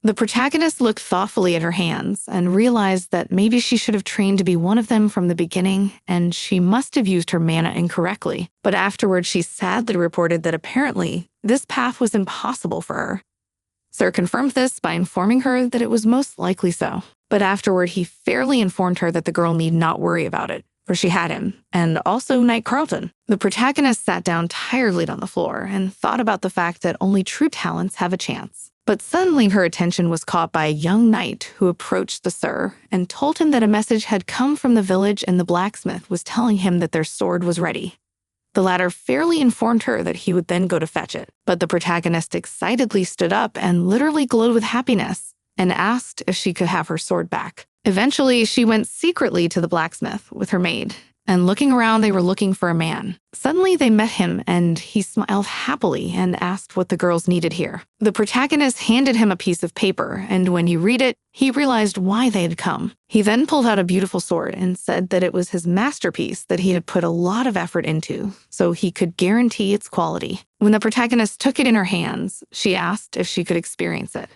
The protagonist looked thoughtfully at her hands and realized that maybe she should have trained to be one of them from the beginning, and she must have used her mana incorrectly. But afterward, she sadly reported that apparently this path was impossible for her. Sir confirmed this by informing her that it was most likely so. But afterward, he fairly informed her that the girl need not worry about it, for she had him, and also Knight Carlton. The protagonist sat down tiredly on the floor and thought about the fact that only true talents have a chance. But suddenly her attention was caught by a young knight who approached the Sir and told him that a message had come from the village and the blacksmith was telling him that their sword was ready. The latter fairly informed her that he would then go to fetch it, but the protagonist excitedly stood up and literally glowed with happiness and asked if she could have her sword back. Eventually, she went secretly to the blacksmith with her maid, and looking around, they were looking for a man. Suddenly, they met him, and he smiled happily and asked what the girls needed here. The protagonist handed him a piece of paper, and when he read it, he realized why they had come. He then pulled out a beautiful sword and said that it was his masterpiece that he had put a lot of effort into, so he could guarantee its quality. When the protagonist took it in her hands, she asked if she could experience it.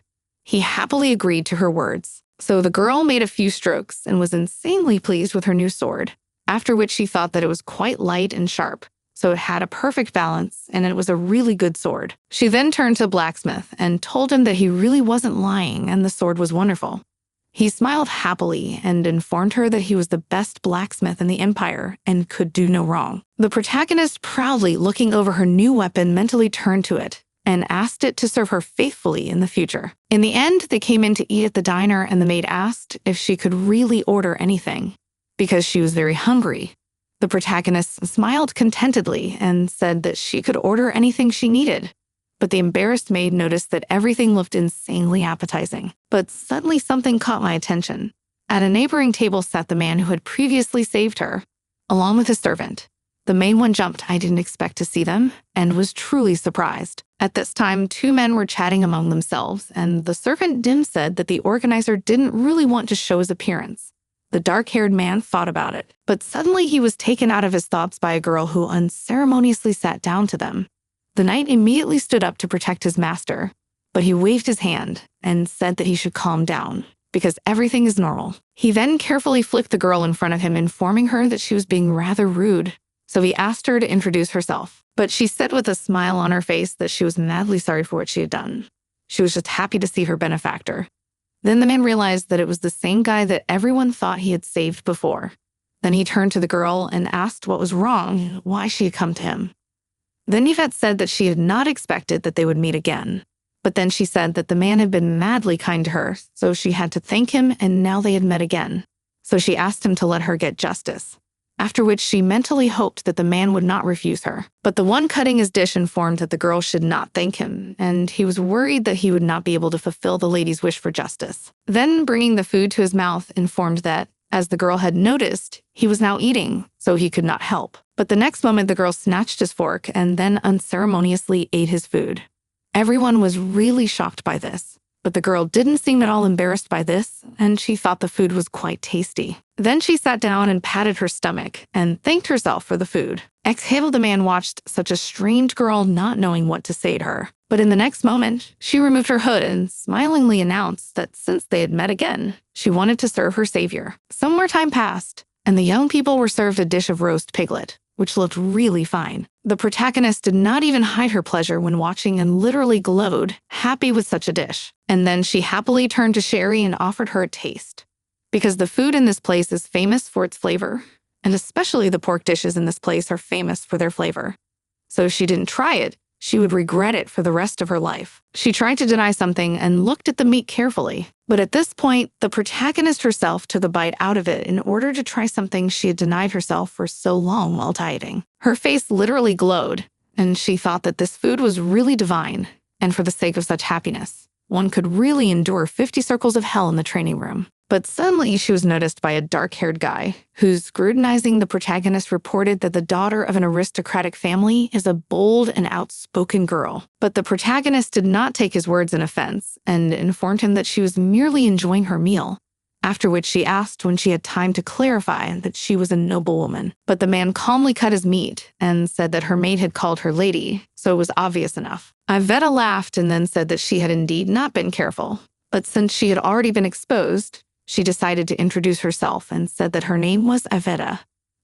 He happily agreed to her words. So the girl made a few strokes and was insanely pleased with her new sword, after which she thought that it was quite light and sharp, so it had a perfect balance and it was a really good sword. She then turned to the blacksmith and told him that he really wasn't lying and the sword was wonderful. He smiled happily and informed her that he was the best blacksmith in the empire and could do no wrong. The protagonist, proudly looking over her new weapon, mentally turned to it and asked it to serve her faithfully in the future. In the end, they came in to eat at the diner and the maid asked if she could really order anything, because she was very hungry. The protagonist smiled contentedly and said that she could order anything she needed. But the embarrassed maid noticed that everything looked insanely appetizing. But suddenly something caught my attention. At a neighboring table sat the man who had previously saved her, along with his servant. The main one jumped. I didn't expect to see them, and was truly surprised. At this time, two men were chatting among themselves, and the servant Dim said that the organizer didn't really want to show his appearance. The dark-haired man thought about it, but suddenly he was taken out of his thoughts by a girl who unceremoniously sat down to them. The knight immediately stood up to protect his master, but he waved his hand and said that he should calm down, because everything is normal. He then carefully flicked the girl in front of him, informing her that she was being rather rude. So he asked her to introduce herself, but she said with a smile on her face that she was madly sorry for what she had done. She was just happy to see her benefactor. Then the man realized that it was the same guy that everyone thought he had saved before. Then he turned to the girl and asked what was wrong, why she had come to him. Then Yvette said that she had not expected that they would meet again. But then she said that the man had been madly kind to her, so she had to thank him, and now they had met again. So she asked him to let her get justice. After which she mentally hoped that the man would not refuse her. But the one cutting his dish informed that the girl should not thank him, and he was worried that he would not be able to fulfill the lady's wish for justice. Then, bringing the food to his mouth, informed that, as the girl had noticed, he was now eating, so he could not help. But the next moment the girl snatched his fork and then unceremoniously ate his food. Everyone was really shocked by this. But the girl didn't seem at all embarrassed by this, and she thought the food was quite tasty. Then she sat down and patted her stomach and thanked herself for the food. Exhaled, the man watched such a strange girl, not knowing what to say to her. But in the next moment, she removed her hood and smilingly announced that since they had met again, she wanted to serve her savior. Some more time passed, and the young people were served a dish of roast piglet, which looked really fine. The protagonist did not even hide her pleasure when watching and literally glowed, happy with such a dish. And then she happily turned to Sherry and offered her a taste. Because the food in this place is famous for its flavor, and especially the pork dishes in this place are famous for their flavor. So if she didn't try it, she would regret it for the rest of her life. She tried to deny something and looked at the meat carefully. But at this point, the protagonist herself took a bite out of it in order to try something she had denied herself for so long while dieting. Her face literally glowed, and she thought that this food was really divine, and for the sake of such happiness, one could really endure 50 circles of hell in the training room. But suddenly she was noticed by a dark-haired guy who, scrutinizing the protagonist, reported that the daughter of an aristocratic family is a bold and outspoken girl. But the protagonist did not take his words in offense and informed him that she was merely enjoying her meal, after which she asked when she had time to clarify that she was a noblewoman. But the man calmly cut his meat and said that her maid had called her lady, so it was obvious enough. Iveta laughed and then said that she had indeed not been careful, But since she had already been exposed, she decided to introduce herself and said that her name was Aveta.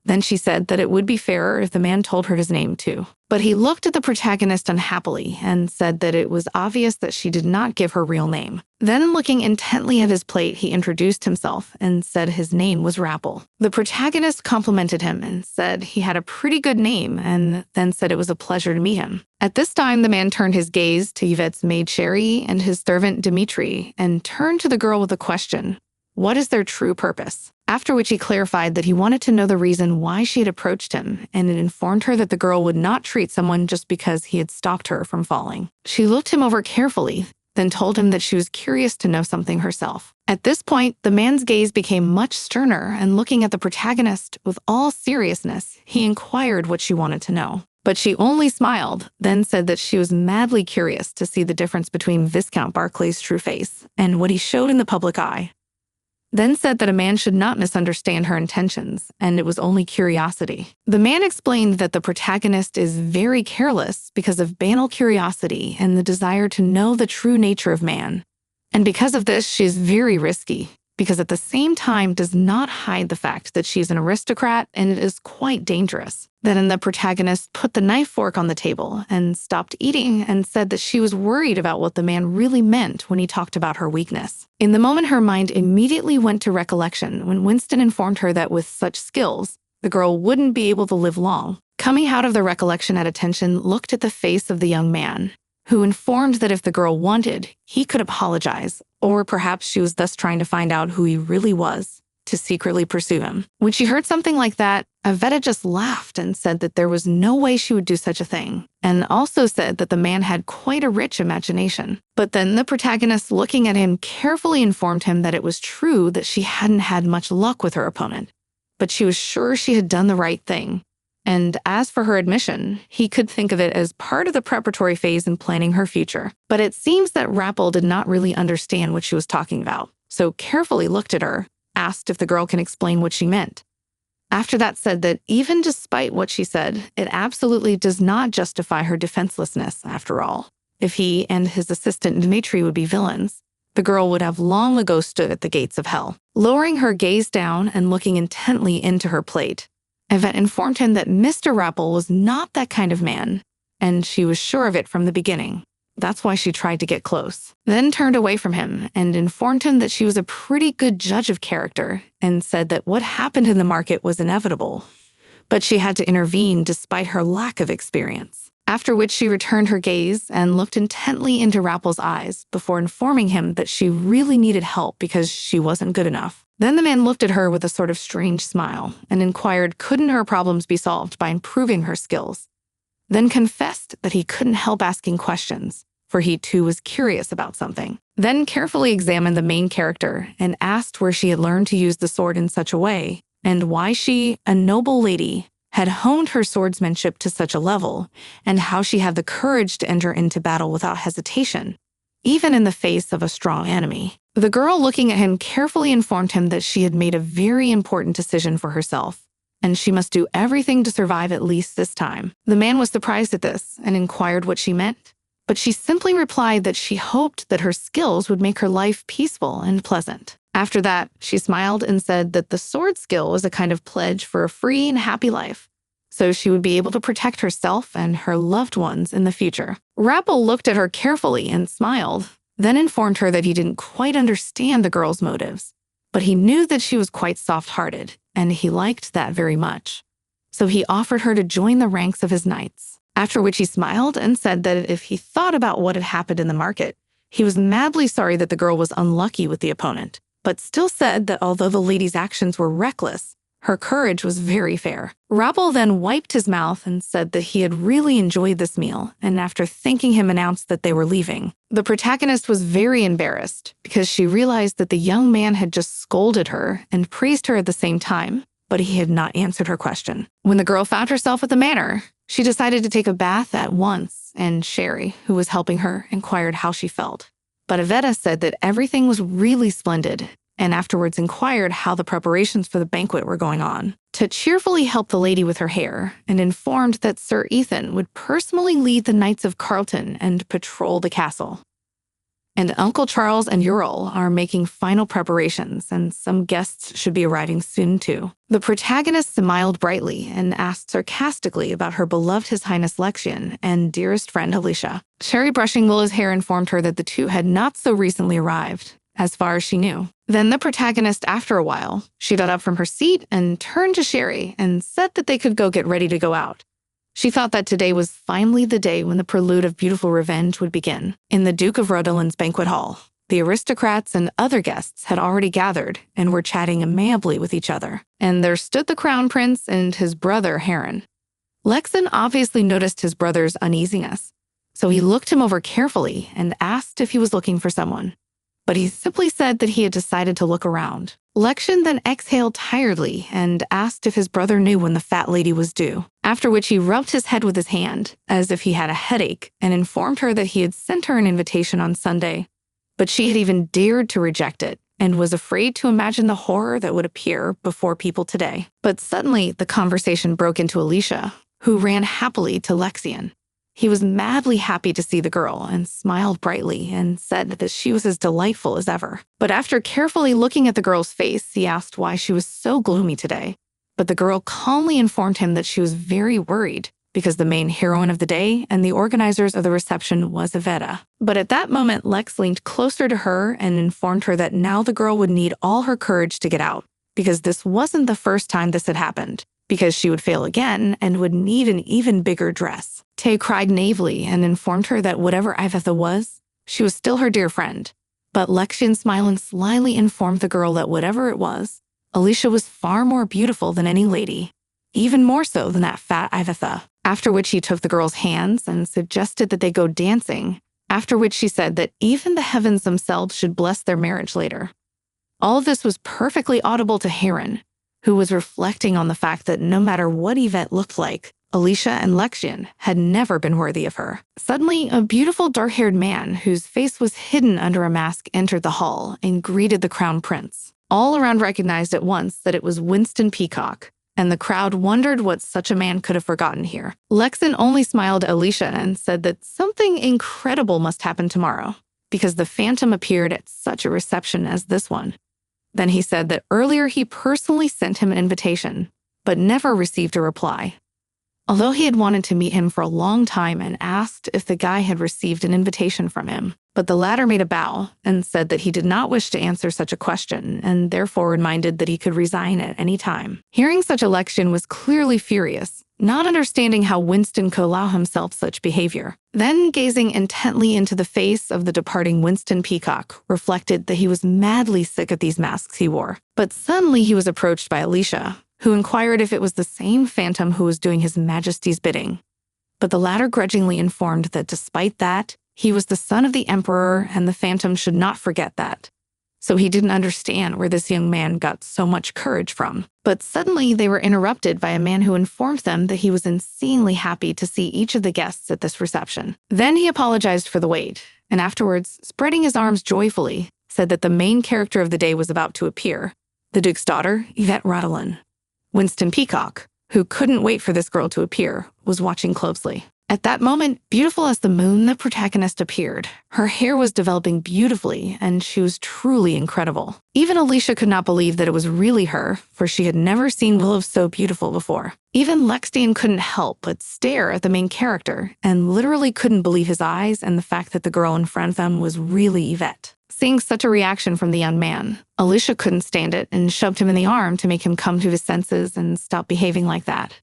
Then she said that it would be fairer if the man told her his name too. But he looked at the protagonist unhappily and said that it was obvious that she did not give her real name. Then, looking intently at his plate, he introduced himself and said his name was Rappel. The protagonist complimented him and said he had a pretty good name and then said it was a pleasure to meet him. At this time, the man turned his gaze to Yvette's maid Sherry and his servant Dimitri and turned to the girl with a question. What is their true purpose? After which he clarified that he wanted to know the reason why she had approached him, and it informed her that the girl would not treat someone just because he had stopped her from falling. She looked him over carefully, then told him that she was curious to know something herself. At this point, the man's gaze became much sterner, and looking at the protagonist with all seriousness, he inquired what she wanted to know. But she only smiled, then said that she was madly curious to see the difference between Viscount Barclay's true face and what he showed in the public eye. Then said that a man should not misunderstand her intentions, and it was only curiosity. The man explained that the protagonist is very careless because of banal curiosity and the desire to know the true nature of man. And because of this, she is very risky, because at the same time does not hide the fact that she is an aristocrat and it is quite dangerous. Then the protagonist put the knife fork on the table and stopped eating and said that she was worried about what the man really meant when he talked about her weakness. In the moment, her mind immediately went to recollection when Winston informed her that with such skills, the girl wouldn't be able to live long. Coming out of the recollection at attention, looked at the face of the young man, who informed that if the girl wanted, he could apologize, or perhaps she was thus trying to find out who he really was, to secretly pursue him. When she heard something like that, Aveta just laughed and said that there was no way she would do such a thing, and also said that the man had quite a rich imagination. But then the protagonist, looking at him, carefully informed him that it was true that she hadn't had much luck with her opponent, but she was sure she had done the right thing. And as for her admission, he could think of it as part of the preparatory phase in planning her future. But it seems that Rappel did not really understand what she was talking about, so carefully looked at her, asked if the girl can explain what she meant. After that said that even despite what she said, it absolutely does not justify her defenselessness after all. If he and his assistant Dmitri would be villains, the girl would have long ago stood at the gates of hell. Lowering her gaze down and looking intently into her plate, Yvette informed him that Mr. Rappel was not that kind of man, and she was sure of it from the beginning. That's why she tried to get close. Then turned away from him and informed him that she was a pretty good judge of character and said that what happened in the market was inevitable, but she had to intervene despite her lack of experience. After which she returned her gaze and looked intently into Rappel's eyes before informing him that she really needed help because she wasn't good enough. Then the man looked at her with a sort of strange smile and inquired couldn't her problems be solved by improving her skills. Then confessed that he couldn't help asking questions, for he too was curious about something. Then carefully examined the main character and asked where she had learned to use the sword in such a way, and why she, a noble lady, had honed her swordsmanship to such a level, and how she had the courage to enter into battle without hesitation, even in the face of a strong enemy. The girl, looking at him, carefully informed him that she had made a very important decision for herself, and she must do everything to survive at least this time. The man was surprised at this and inquired what she meant, but she simply replied that she hoped that her skills would make her life peaceful and pleasant. After that, she smiled and said that the sword skill was a kind of pledge for a free and happy life, so she would be able to protect herself and her loved ones in the future. Rappel looked at her carefully and smiled, then informed her that he didn't quite understand the girl's motives, but he knew that she was quite soft-hearted, and he liked that very much. So he offered her to join the ranks of his knights, after which he smiled and said that if he thought about what had happened in the market, he was madly sorry that the girl was unlucky with the opponent, but still said that although the lady's actions were reckless, her courage was very fair. Rappel then wiped his mouth and said that he had really enjoyed this meal, and after thanking him announced that they were leaving. The protagonist was very embarrassed because she realized that the young man had just scolded her and praised her at the same time, but he had not answered her question. When the girl found herself at the manor, she decided to take a bath at once, and Sherry, who was helping her, inquired how she felt. But Aveta said that everything was really splendid, and afterwards inquired how the preparations for the banquet were going on. To cheerfully help the lady with her hair, and informed that Sir Ethan would personally lead the Knights of Carlton and patrol the castle. and Uncle Charles and Ural are making final preparations, and some guests should be arriving soon too. The protagonist smiled brightly and asked sarcastically about her beloved His Highness Lexian and dearest friend Alicia. Sherry, brushing Willa's hair, informed her that the two had not so recently arrived, as far as she knew. Then the protagonist, after a while, she got up from her seat and turned to Sherry and said that they could go get ready to go out. She thought that today was finally the day when the prelude of beautiful revenge would begin. In the Duke of Rodolin's banquet hall, the aristocrats and other guests had already gathered and were chatting amiably with each other. And there stood the crown prince and his brother, Heron. Lexan obviously noticed his brother's uneasiness, so he looked him over carefully and asked if he was looking for someone. But he simply said that he had decided to look around. Lexian then exhaled tiredly and asked if his brother knew when the fat lady was due, after which he rubbed his head with his hand, as if he had a headache, and informed her that he had sent her an invitation on Sunday, but she had even dared to reject it, and was afraid to imagine the horror that would appear before people today. But suddenly, the conversation broke into Alicia, who ran happily to Lexian. He was madly happy to see the girl and smiled brightly and said that she was as delightful as ever. But after carefully looking at the girl's face, he asked why she was so gloomy today. But the girl calmly informed him that she was very worried because the main heroine of the day and the organizers of the reception was Iveta. But at that moment, Lex leaned closer to her and informed her that now the girl would need all her courage to get out, because this wasn't the first time this had happened, because she would fail again and would need an even bigger dress. Tay cried naively and informed her that whatever Iveta was, she was still her dear friend. But Lexian, smiling slyly, informed the girl that whatever it was, Alicia was far more beautiful than any lady, even more so than that fat Iveta. After which he took the girl's hands and suggested that they go dancing, after which she said that even the heavens themselves should bless their marriage later. All of this was perfectly audible to Heron, who was reflecting on the fact that no matter what Yvette looked like, Alicia and Lexian had never been worthy of her. Suddenly, a beautiful dark-haired man whose face was hidden under a mask entered the hall and greeted the crown prince. All around recognized at once that it was Winston Peacock, and the crowd wondered what such a man could have forgotten here. Lexian only smiled at Alicia and said that something incredible must happen tomorrow, because the Phantom appeared at such a reception as this one. Then he said that earlier he personally sent him an invitation, but never received a reply. Although he had wanted to meet him for a long time and asked if the guy had received an invitation from him, but the latter made a bow and said that he did not wish to answer such a question and therefore reminded that he could resign at any time. Hearing such a Lexian was clearly furious, not understanding how Winston could allow himself such behavior. Then, gazing intently into the face of the departing Winston Peacock, reflected that he was madly sick of these masks he wore. But suddenly he was approached by Alicia, who inquired if it was the same Phantom who was doing His Majesty's bidding. But the latter grudgingly informed that despite that, he was the son of the Emperor and the Phantom should not forget that. So he didn't understand where this young man got so much courage from. But suddenly they were interrupted by a man who informed them that he was insanely happy to see each of the guests at this reception. Then he apologized for the wait, and afterwards, spreading his arms joyfully, said that the main character of the day was about to appear, the Duke's daughter, Yvette Rodolin. Winston Peacock, who couldn't wait for this girl to appear, was watching closely. At that moment, beautiful as the moon, the protagonist appeared. Her hair was developing beautifully, and she was truly incredible. Even Alicia could not believe that it was really her, for she had never seen Willow so beautiful before. Even Lexian couldn't help but stare at the main character, and literally couldn't believe his eyes and the fact that the girl in front of them was really Yvette. Seeing such a reaction from the young man, Alicia couldn't stand it and shoved him in the arm to make him come to his senses and stop behaving like that.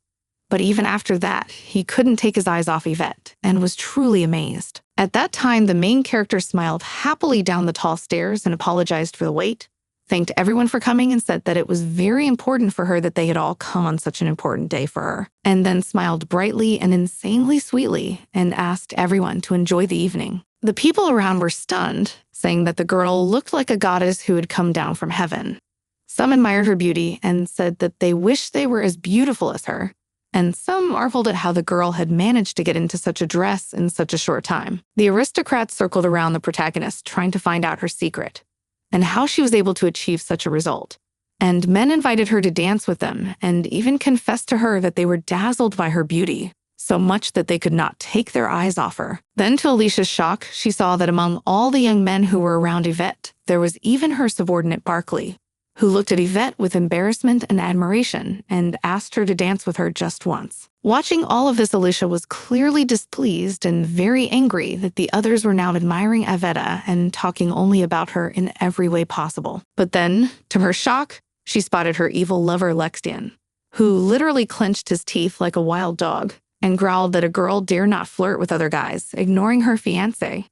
But even after that, he couldn't take his eyes off Yvette and was truly amazed. At that time, the main character smiled happily down the tall stairs and apologized for the wait, thanked everyone for coming and said that it was very important for her that they had all come on such an important day for her, and then smiled brightly and insanely sweetly and asked everyone to enjoy the evening. The people around were stunned, saying that the girl looked like a goddess who had come down from heaven. Some admired her beauty and said that they wished they were as beautiful as her, and some marveled at how the girl had managed to get into such a dress in such a short time. The aristocrats circled around the protagonist, trying to find out her secret, and how she was able to achieve such a result. And men invited her to dance with them, and even confessed to her that they were dazzled by her beauty, so much that they could not take their eyes off her. Then, to Alicia's shock, she saw that among all the young men who were around Yvette, there was even her subordinate Barkley, who looked at Yvette with embarrassment and admiration and asked her to dance with her just once. Watching all of this, Alicia was clearly displeased and very angry that the others were now admiring Yvette and talking only about her in every way possible. But then, to her shock, she spotted her evil lover Lexian, who literally clenched his teeth like a wild dog and growled that a girl dare not flirt with other guys, ignoring her fiancé.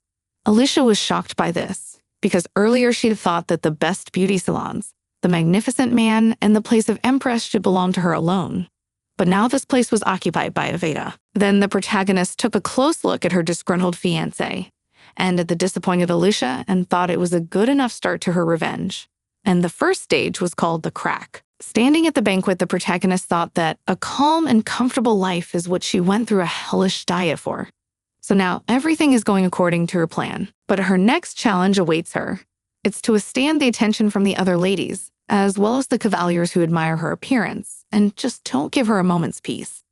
Alicia was shocked by this, because earlier she'd thought that the best beauty salons, the magnificent man, and the place of Empress should belong to her alone. But now this place was occupied by Aveda. Then the protagonist took a close look at her disgruntled fiancé and at the disappointed Alicia and thought it was a good enough start to her revenge. And the first stage was called the crack. Standing at the banquet, the protagonist thought that a calm and comfortable life is what she went through a hellish diet for. So now everything is going according to her plan. But her next challenge awaits her. It's to withstand the attention from the other ladies, as well as the cavaliers who admire her appearance, and just don't give her a moment's peace.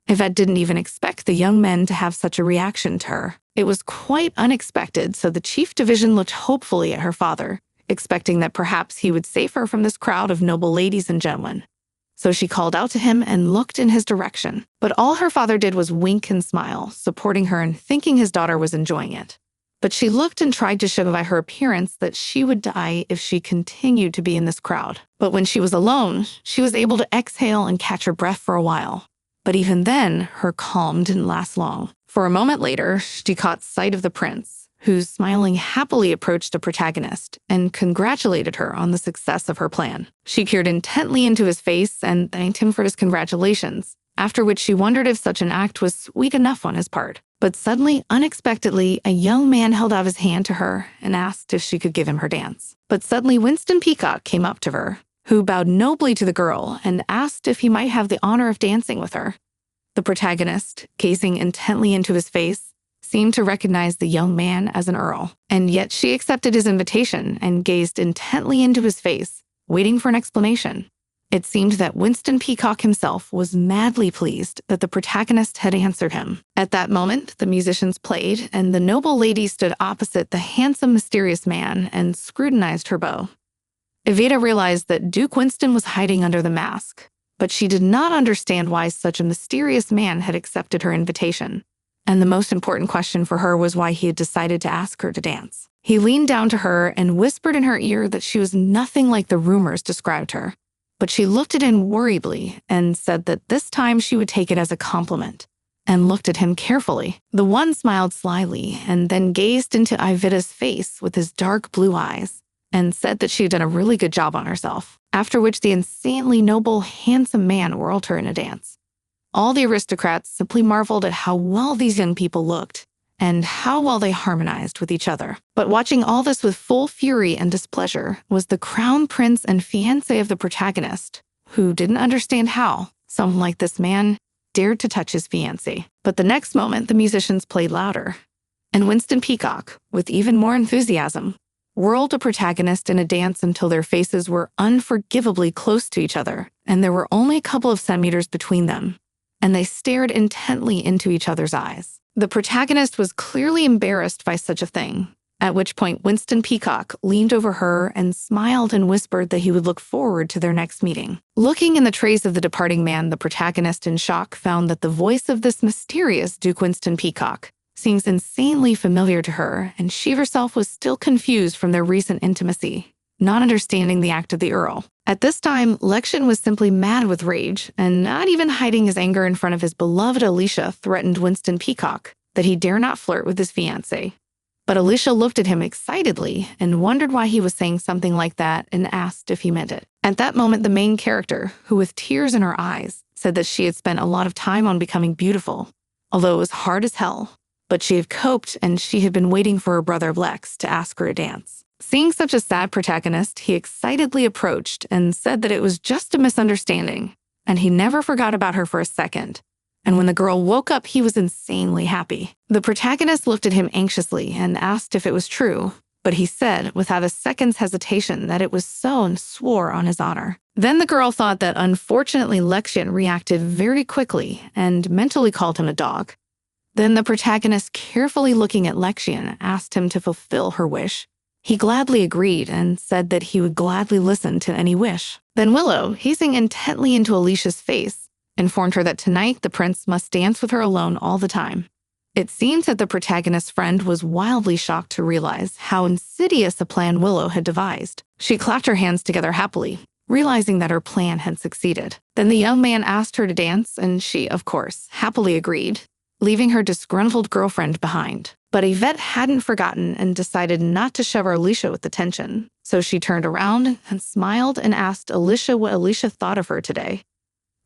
Yvette didn't even expect the young men to have such a reaction to her. It was quite unexpected, so the chief division looked hopefully at her father, expecting that perhaps he would save her from this crowd of noble ladies and gentlemen. So she called out to him and looked in his direction. But all her father did was wink and smile, supporting her and thinking his daughter was enjoying it. But she looked and tried to show by her appearance that she would die if she continued to be in this crowd. But when she was alone, she was able to exhale and catch her breath for a while. But even then, her calm didn't last long. For a moment later, she caught sight of the prince, who smiling happily approached the protagonist and congratulated her on the success of her plan. She peered intently into his face and thanked him for his congratulations, after which she wondered if such an act was sweet enough on his part. But suddenly, unexpectedly, a young man held out his hand to her and asked if she could give him her dance. But suddenly, Winston Peacock came up to her, who bowed nobly to the girl and asked if he might have the honor of dancing with her. The protagonist, gazing intently into his face, seemed to recognize the young man as an earl, and yet she accepted his invitation and gazed intently into his face, waiting for an explanation. It seemed that Winston Peacock himself was madly pleased that the protagonist had answered him. At that moment, the musicians played, and the noble lady stood opposite the handsome, mysterious man and scrutinized her bow. Evita realized that Duke Winston was hiding under the mask, but she did not understand why such a mysterious man had accepted her invitation. And the most important question for her was why he had decided to ask her to dance. He leaned down to her and whispered in her ear that she was nothing like the rumors described her. But she looked at him worriedly and said that this time she would take it as a compliment, and looked at him carefully. The one smiled slyly and then gazed into Ivida's face with his dark blue eyes and said that she had done a really good job on herself, after which the insanely noble, handsome man whirled her in a dance. All the aristocrats simply marveled at how well these young people looked and how well they harmonized with each other. But watching all this with full fury and displeasure was the crown prince and fiancé of the protagonist, who didn't understand how someone like this man dared to touch his fiancée. But the next moment, the musicians played louder, and Winston Peacock, with even more enthusiasm, whirled the protagonist in a dance until their faces were unforgivably close to each other, and there were only a couple of centimeters between them, and they stared intently into each other's eyes. The protagonist was clearly embarrassed by such a thing, at which point Winston Peacock leaned over her and smiled and whispered that he would look forward to their next meeting. Looking in the trays of the departing man, the protagonist in shock found that the voice of this mysterious Duke Winston Peacock seems insanely familiar to her, and she herself was still confused from their recent intimacy, not understanding the act of the Earl. At this time, Lexian was simply mad with rage, and not even hiding his anger in front of his beloved Alicia threatened Winston Peacock that he dare not flirt with his fiancée. But Alicia looked at him excitedly and wondered why he was saying something like that and asked if he meant it. At that moment, the main character, who with tears in her eyes, said that she had spent a lot of time on becoming beautiful, although it was hard as hell, but she had coped and she had been waiting for her brother Lex to ask her to dance. Seeing such a sad protagonist, he excitedly approached and said that it was just a misunderstanding, and he never forgot about her for a second. And when the girl woke up, he was insanely happy. The protagonist looked at him anxiously and asked if it was true, but he said, without a second's hesitation, that it was so and swore on his honor. Then the girl thought that unfortunately Lexian reacted very quickly and mentally called him a dog. Then the protagonist, carefully looking at Lexian, asked him to fulfill her wish. He gladly agreed and said that he would gladly listen to any wish. Then Willow, gazing intently into Alicia's face, informed her that tonight the prince must dance with her alone all the time. It seems that the protagonist's friend was wildly shocked to realize how insidious a plan Willow had devised. She clapped her hands together happily, realizing that her plan had succeeded. Then the young man asked her to dance, and she, of course, happily agreed, leaving her disgruntled girlfriend behind. But Yvette hadn't forgotten and decided not to shove Alicia with attention. So she turned around and smiled and asked Alicia what Alicia thought of her today.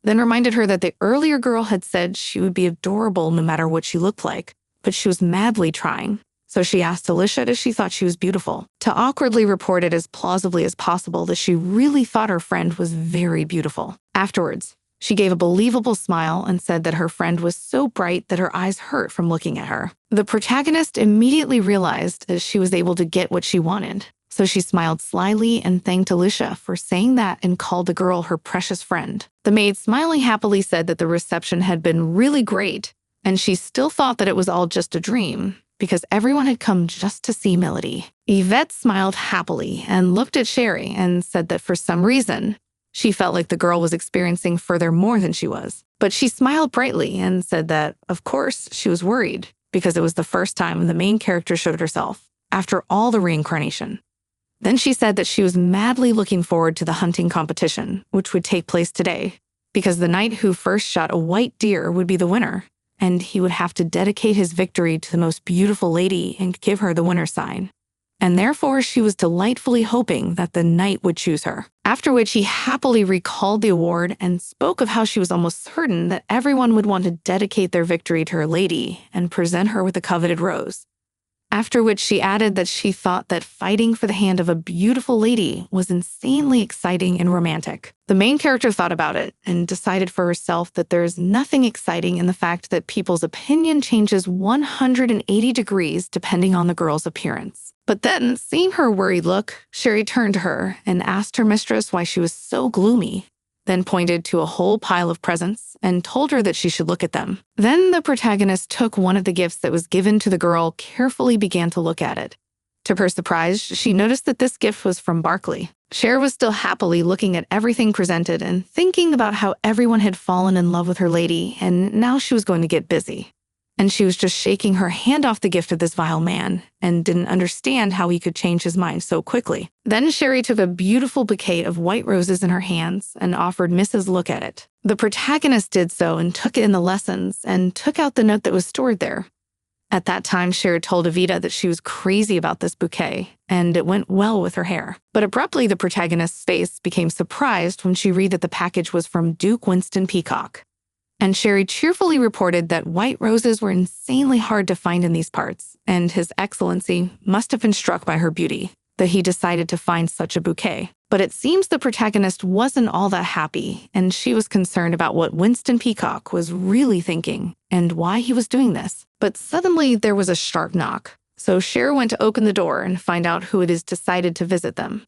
Then reminded her that the earlier girl had said she would be adorable no matter what she looked like, but she was madly trying. So she asked Alicia if she thought she was beautiful, to awkwardly report it as plausibly as possible that she really thought her friend was very beautiful. Afterwards, she gave a believable smile and said that her friend was so bright that her eyes hurt from looking at her. The protagonist immediately realized that she was able to get what she wanted. So she smiled slyly and thanked Alicia for saying that and called the girl her precious friend. The maid, smiling happily, said that the reception had been really great, and she still thought that it was all just a dream, because everyone had come just to see Melody. Yvette smiled happily and looked at Sherry and said that for some reason, she felt like the girl was experiencing further more than she was. But she smiled brightly and said that, of course, she was worried because it was the first time the main character showed herself after all the reincarnation. Then she said that she was madly looking forward to the hunting competition, which would take place today, because the knight who first shot a white deer would be the winner, and he would have to dedicate his victory to the most beautiful lady and give her the winner's sign. And therefore she was delightfully hoping that the knight would choose her. After which he happily recalled the award and spoke of how she was almost certain that everyone would want to dedicate their victory to her lady and present her with the coveted rose. After which she added that she thought that fighting for the hand of a beautiful lady was insanely exciting and romantic. The main character thought about it and decided for herself that there is nothing exciting in the fact that people's opinion changes 180 degrees depending on the girl's appearance. But then, seeing her worried look, Sherry turned to her and asked her mistress why she was so gloomy, then pointed to a whole pile of presents and told her that she should look at them. Then the protagonist took one of the gifts that was given to the girl, carefully began to look at it. To her surprise, she noticed that this gift was from Barkley. Cher was still happily looking at everything presented and thinking about how everyone had fallen in love with her lady, and now she was going to get busy. And she was just shaking her hand off the gift of this vile man and didn't understand how he could change his mind so quickly. Then Sherry took a beautiful bouquet of white roses in her hands and offered Mrs. look at it. The protagonist did so and took it in the lessons and took out the note that was stored there. At that time, Sherry told Evita that she was crazy about this bouquet, and it went well with her hair. But abruptly, the protagonist's face became surprised when she read that the package was from Duke Winston Peacock. And Sherry cheerfully reported that white roses were insanely hard to find in these parts, and His Excellency must have been struck by her beauty, that he decided to find such a bouquet. But it seems the protagonist wasn't all that happy, and she was concerned about what Winston Peacock was really thinking and why he was doing this. But suddenly there was a sharp knock, so Sherry went to open the door and find out who it is decided to visit them.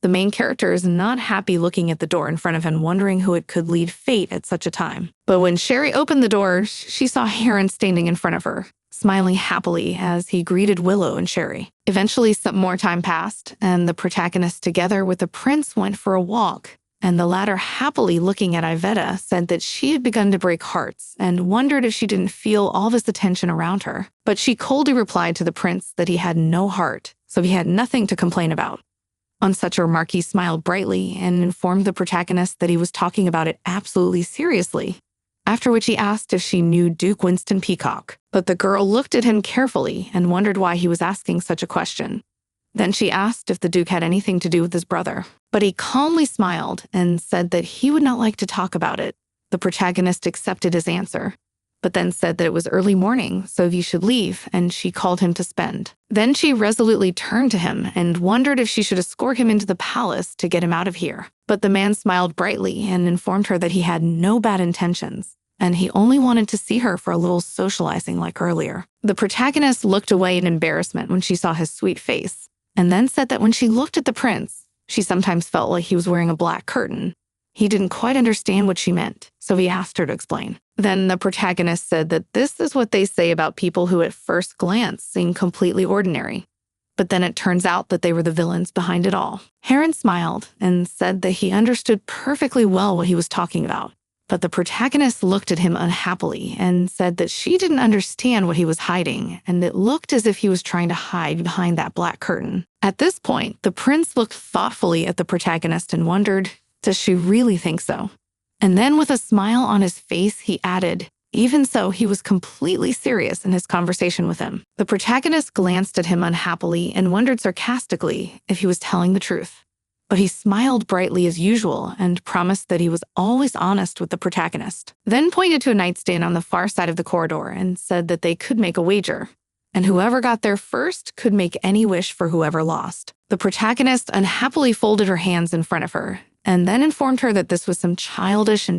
The main character is not happy looking at the door in front of him, wondering who it could lead fate at such a time. But when Sherry opened the door, she saw Heron standing in front of her, smiling happily as he greeted Willow and Sherry. Eventually, some more time passed, and the protagonist together with the prince went for a walk, and the latter, happily looking at Iveta, said that she had begun to break hearts and wondered if she didn't feel all this attention around her. But she coldly replied to the prince that he had no heart, so he had nothing to complain about. On such a remark, he smiled brightly and informed the protagonist that he was talking about it absolutely seriously, after which he asked if she knew Duke Winston Peacock. But the girl looked at him carefully and wondered why he was asking such a question. Then she asked if the Duke had anything to do with his brother, but he calmly smiled and said that he would not like to talk about it. The protagonist accepted his answer, but then said that it was early morning, so he should leave, and she called him to spend. Then she resolutely turned to him and wondered if she should escort him into the palace to get him out of here. But the man smiled brightly and informed her that he had no bad intentions, and he only wanted to see her for a little socializing like earlier. The protagonist looked away in embarrassment when she saw his sweet face, and then said that when she looked at the prince, She sometimes felt like he was wearing a black curtain. He didn't quite understand what she meant, so he asked her to explain. Then the protagonist said that this is what they say about people who at first glance seem completely ordinary. But then it turns out that they were the villains behind it all. Heron smiled and said that he understood perfectly well what he was talking about. But the protagonist looked at him unhappily and said that she didn't understand what he was hiding, and it looked as if he was trying to hide behind that black curtain. At this point, the prince looked thoughtfully at the protagonist and wondered, does she really think so? And then with a smile on his face, he added, even so, he was completely serious in his conversation with him. The protagonist glanced at him unhappily and wondered sarcastically if he was telling the truth. But he smiled brightly as usual and promised that he was always honest with the protagonist. Then pointed to a nightstand on the far side of the corridor and said that they could make a wager, and whoever got there first could make any wish for whoever lost. The protagonist unhappily folded her hands in front of her and then informed her that this was some childish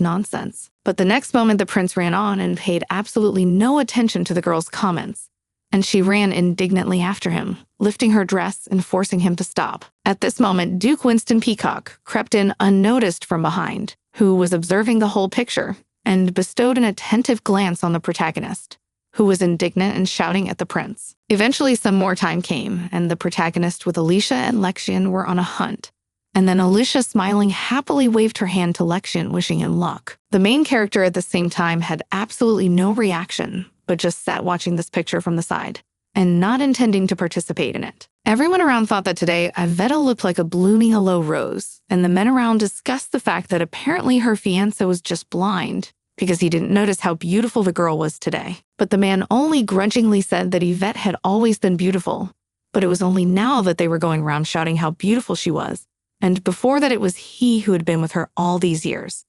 nonsense. But the next moment, the prince ran on and paid absolutely no attention to the girl's comments, and she ran indignantly after him, lifting her dress and forcing him to stop. At this moment, Duke Winston Peacock crept in unnoticed from behind, who was observing the whole picture, and bestowed an attentive glance on the protagonist, who was indignant and shouting at the prince. Eventually, some more time came, and the protagonist with Alicia and Lexian were on a hunt. And then Alicia, smiling, happily waved her hand to Lexian, wishing him luck. The main character at the same time had absolutely no reaction, but just sat watching this picture from the side, and not intending to participate in it. Everyone around thought that today, Iveta looked like a blooming yellow rose, and the men around discussed the fact that apparently her fiancé was just blind, because he didn't notice how beautiful the girl was today. But the man only grudgingly said that Yvette had always been beautiful, but it was only now that they were going around shouting how beautiful she was, and before that it was he who had been with her all these years.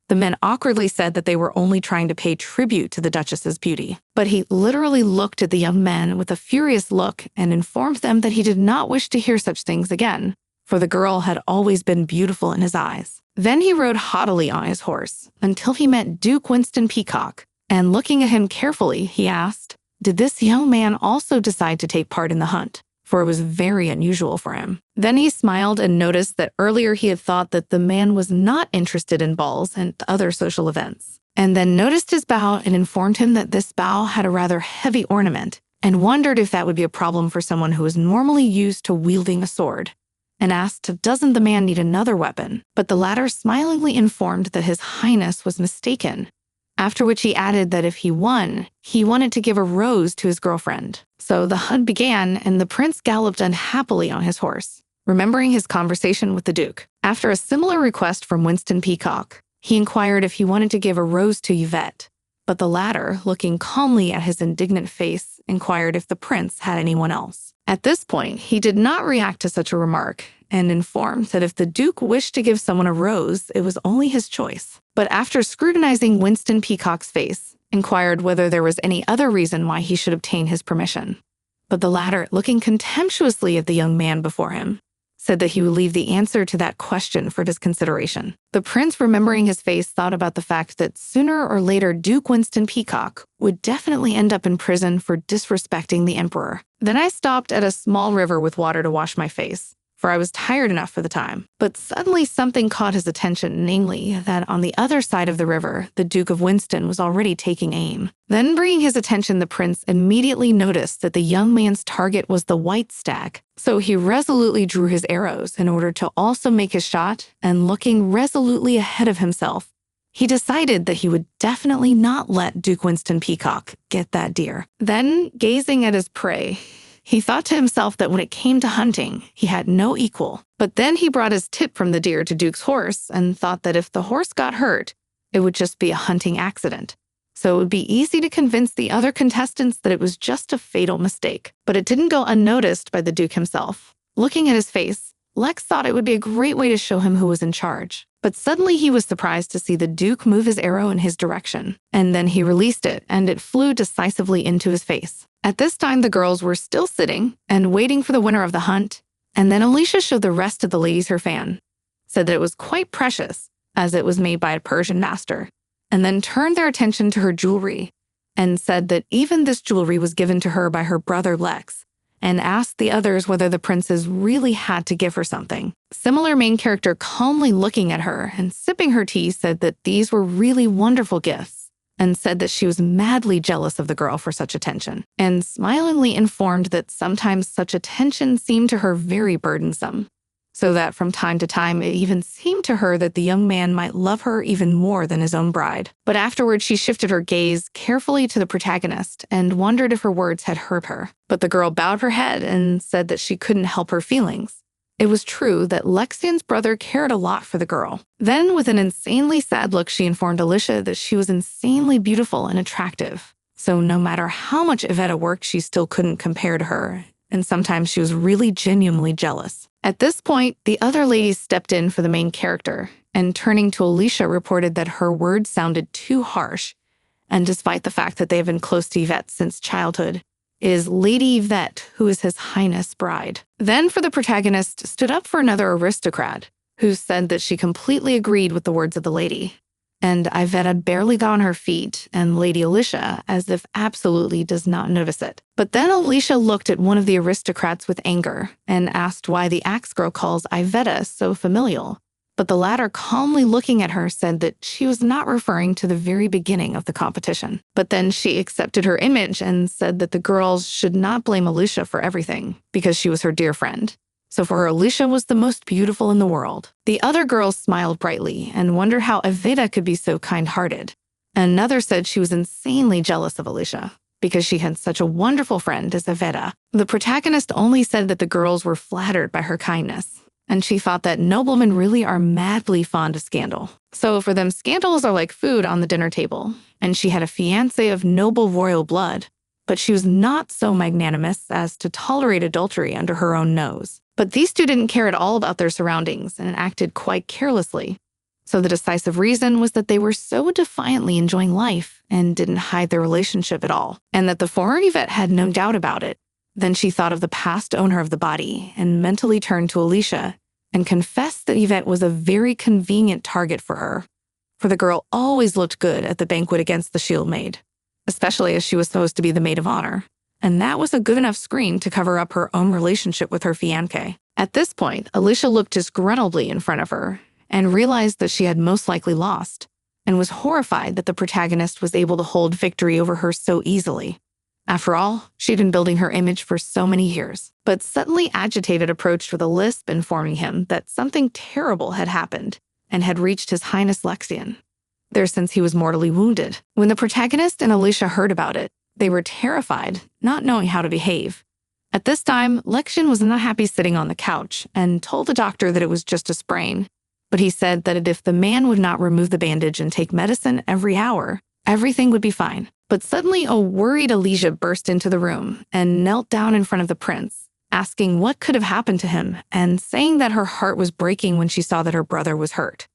The men awkwardly said that they were only trying to pay tribute to the Duchess's beauty, but he literally looked at the young men with a furious look and informed them that he did not wish to hear such things again, for the girl had always been beautiful in his eyes. Then he rode haughtily on his horse until he met Duke Winston Peacock, and looking at him carefully, he asked, did this young man also decide to take part in the hunt? For it was very unusual for him. Then he smiled and noticed that earlier he had thought that the man was not interested in balls and other social events, and then noticed his bow and informed him that this bow had a rather heavy ornament, and wondered if that would be a problem for someone who was normally used to wielding a sword, and asked, doesn't the man need another weapon? But the latter smilingly informed that his highness was mistaken, after which he added that if he won, he wanted to give a rose to his girlfriend. So the hunt began, and the prince galloped unhappily on his horse, remembering his conversation with the duke. After a similar request from Winston Peacock, he inquired if he wanted to give a rose to Yvette, but the latter, looking calmly at his indignant face, inquired if the prince had anyone else. At this point, he did not react to such a remark, and informed that if the duke wished to give someone a rose, it was only his choice. But after scrutinizing Winston Peacock's face, inquired whether there was any other reason why he should obtain his permission. But the latter, looking contemptuously at the young man before him, said that he would leave the answer to that question for his consideration. The prince, remembering his face, thought about the fact that sooner or later Duke Winston Peacock would definitely end up in prison for disrespecting the emperor. Then I stopped at a small river with water to wash my face, for I was tired enough for the time. But suddenly something caught his attention, namely that on the other side of the river, the Duke of Winston was already taking aim. Then bringing his attention, the prince immediately noticed that the young man's target was the white stag. So he resolutely drew his arrows in order to also make his shot, and looking resolutely ahead of himself, he decided that he would definitely not let Duke Winston Peacock get that deer. Then, gazing at his prey, he thought to himself that when it came to hunting, he had no equal. But then he brought his tip from the deer to Duke's horse and thought that if the horse got hurt, it would just be a hunting accident. So it would be easy to convince the other contestants that it was just a fatal mistake. But it didn't go unnoticed by the Duke himself. Looking at his face, Lex thought it would be a great way to show him who was in charge. But suddenly he was surprised to see the Duke move his arrow in his direction. And then he released it, and it flew decisively into his face. At this time, the girls were still sitting and waiting for the winner of the hunt, and then Alicia showed the rest of the ladies her fan, said that it was quite precious, as it was made by a Persian master, and then turned their attention to her jewelry, and said that even this jewelry was given to her by her brother Lex, and asked the others whether the princes really had to give her something. Similar main character calmly looking at her and sipping her tea said that these were really wonderful gifts, and said that she was madly jealous of the girl for such attention, and smilingly informed that sometimes such attention seemed to her very burdensome, so that from time to time it even seemed to her that the young man might love her even more than his own bride. But afterwards she shifted her gaze carefully to the protagonist and wondered if her words had hurt her. But the girl bowed her head and said that she couldn't help her feelings. It was true that Lexian's brother cared a lot for the girl. Then, with an insanely sad look, she informed Alicia that she was insanely beautiful and attractive. So no matter how much Iveta worked, she still couldn't compare to her, and sometimes she was really genuinely jealous. At this point, the other ladies stepped in for the main character, and turning to Alicia reported that her words sounded too harsh, and despite the fact that they have been close to Yvette since childhood, is Lady Yvette, who is His Highness' bride. Then for the protagonist stood up for another aristocrat, who said that she completely agreed with the words of the lady. And Yvette had barely got on her feet, and Lady Alicia as if absolutely does not notice it. But then Alicia looked at one of the aristocrats with anger and asked why the axe girl calls Iveta so familial. But the latter, calmly looking at her, said that she was not referring to the very beginning of the competition. But then she accepted her image and said that the girls should not blame Alicia for everything, because she was her dear friend. So for her, Alicia was the most beautiful in the world. The other girls smiled brightly and wondered how Iveta could be so kind-hearted. Another said she was insanely jealous of Alicia, because she had such a wonderful friend as Iveta. The protagonist only said that the girls were flattered by her kindness, and she thought that noblemen really are madly fond of scandal. So for them, scandals are like food on the dinner table, and she had a fiancé of noble royal blood, but she was not so magnanimous as to tolerate adultery under her own nose. But these two didn't care at all about their surroundings and acted quite carelessly. So the decisive reason was that they were so defiantly enjoying life and didn't hide their relationship at all, and that the former Yvette had no doubt about it. Then she thought of the past owner of the body and mentally turned to Alicia and confessed that Yvette was a very convenient target for her, for the girl always looked good at the banquet against the shield maid, especially as she was supposed to be the maid of honor. And that was a good enough screen to cover up her own relationship with her fiancé. At this point, Alicia looked disgruntledly in front of her and realized that she had most likely lost, and was horrified that the protagonist was able to hold victory over her so easily. After all, she'd been building her image for so many years. But suddenly agitated approached with a lisp, informing him that something terrible had happened and had reached His Highness Lexian, there since he was mortally wounded. When the protagonist and Alicia heard about it, they were terrified, not knowing how to behave. At this time, Lexian was not happy sitting on the couch and told the doctor that it was just a sprain. But he said that if the man would not remove the bandage and take medicine every hour, everything would be fine. But suddenly a worried Alicia burst into the room and knelt down in front of the prince, asking what could have happened to him and saying that her heart was breaking when she saw that her brother was hurt.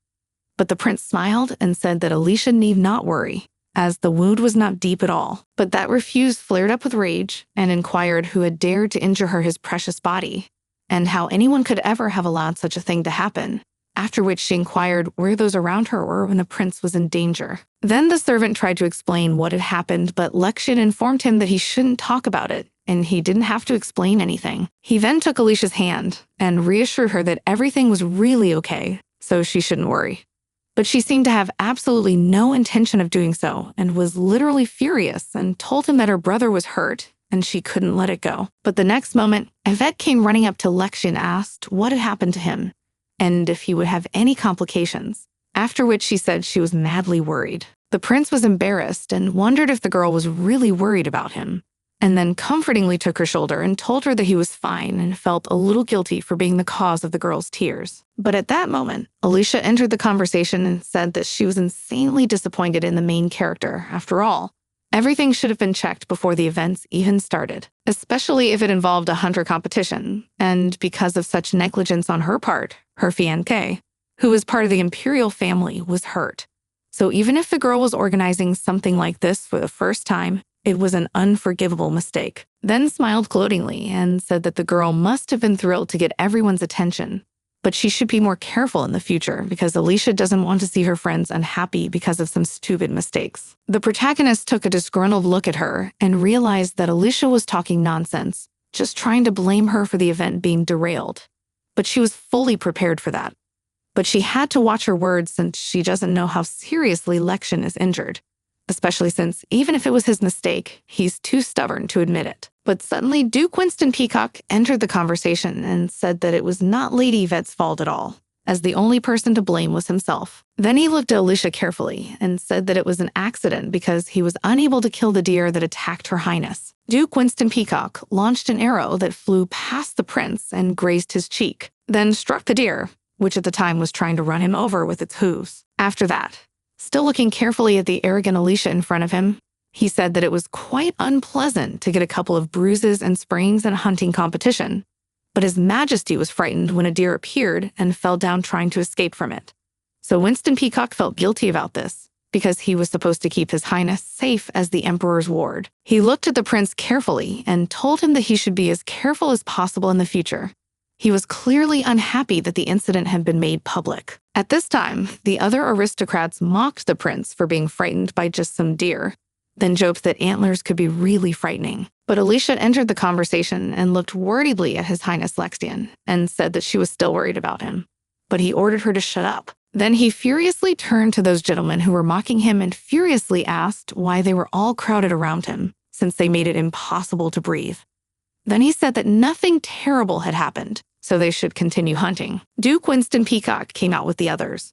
But the prince smiled and said that Alicia need not worry, as the wound was not deep at all. But that refused flared up with rage and inquired who had dared to injure his precious body, and how anyone could ever have allowed such a thing to happen. After which she inquired where those around her were when the prince was in danger. Then the servant tried to explain what had happened, but Lexian informed him that he shouldn't talk about it, and he didn't have to explain anything. He then took Alicia's hand and reassured her that everything was really okay, so she shouldn't worry. But she seemed to have absolutely no intention of doing so and was literally furious and told him that her brother was hurt and she couldn't let it go. But the next moment, Yvette came running up to Lexian and asked what had happened to him and if he would have any complications, after which she said she was madly worried. The prince was embarrassed and wondered if the girl was really worried about him, and then comfortingly took her shoulder and told her that he was fine and felt a little guilty for being the cause of the girl's tears. But at that moment, Alicia entered the conversation and said that she was insanely disappointed in the main character. After all, everything should have been checked before the events even started, especially if it involved a hunter competition, and because of such negligence on her part, her fiancé, who was part of the imperial family, was hurt. So even if the girl was organizing something like this for the first time, it was an unforgivable mistake. Then smiled gloatingly and said that the girl must have been thrilled to get everyone's attention, but she should be more careful in the future because Alicia doesn't want to see her friends unhappy because of some stupid mistakes. The protagonist took a disgruntled look at her and realized that Alicia was talking nonsense, just trying to blame her for the event being derailed. But she was fully prepared for that. But she had to watch her words since she doesn't know how seriously Lexian is injured, especially since even if it was his mistake, he's too stubborn to admit it. But suddenly, Duke Winston Peacock entered the conversation and said that it was not Lady Yvette's fault at all, as the only person to blame was himself. Then he looked at Alicia carefully and said that it was an accident because he was unable to kill the deer that attacked Her Highness. Duke Winston Peacock launched an arrow that flew past the prince and grazed his cheek, then struck the deer, which at the time was trying to run him over with its hooves. After that, still looking carefully at the arrogant Alicia in front of him, he said that it was quite unpleasant to get a couple of bruises and sprains in a hunting competition, but His Majesty was frightened when a deer appeared and fell down trying to escape from it. So Winston Peacock felt guilty about this, because he was supposed to keep His Highness safe as the Emperor's ward. He looked at the prince carefully and told him that he should be as careful as possible in the future. He was clearly unhappy that the incident had been made public. At this time, the other aristocrats mocked the prince for being frightened by just some deer, then joked that antlers could be really frightening. But Alicia entered the conversation and looked worriedly at His Highness Lexian and said that she was still worried about him. But he ordered her to shut up. Then he furiously turned to those gentlemen who were mocking him and furiously asked why they were all crowded around him, since they made it impossible to breathe. Then he said that nothing terrible had happened, so they should continue hunting. Duke Winston Peacock came out with the others.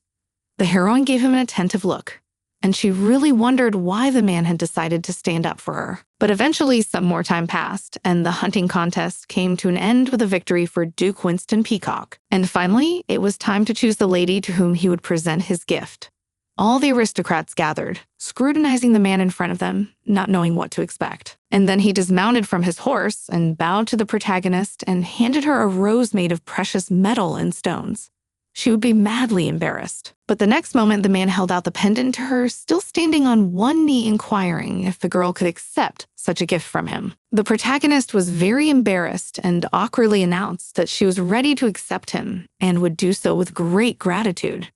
The heroine gave him an attentive look, and she really wondered why the man had decided to stand up for her. But eventually some more time passed, and the hunting contest came to an end with a victory for Duke Winston Peacock. And finally, it was time to choose the lady to whom he would present his gift. All the aristocrats gathered, scrutinizing the man in front of them, not knowing what to expect. And then he dismounted from his horse and bowed to the protagonist and handed her a rose made of precious metal and stones. She would be madly embarrassed. But the next moment, the man held out the pendant to her, still standing on one knee inquiring if the girl could accept such a gift from him. The protagonist was very embarrassed and awkwardly announced that she was ready to accept him and would do so with great gratitude.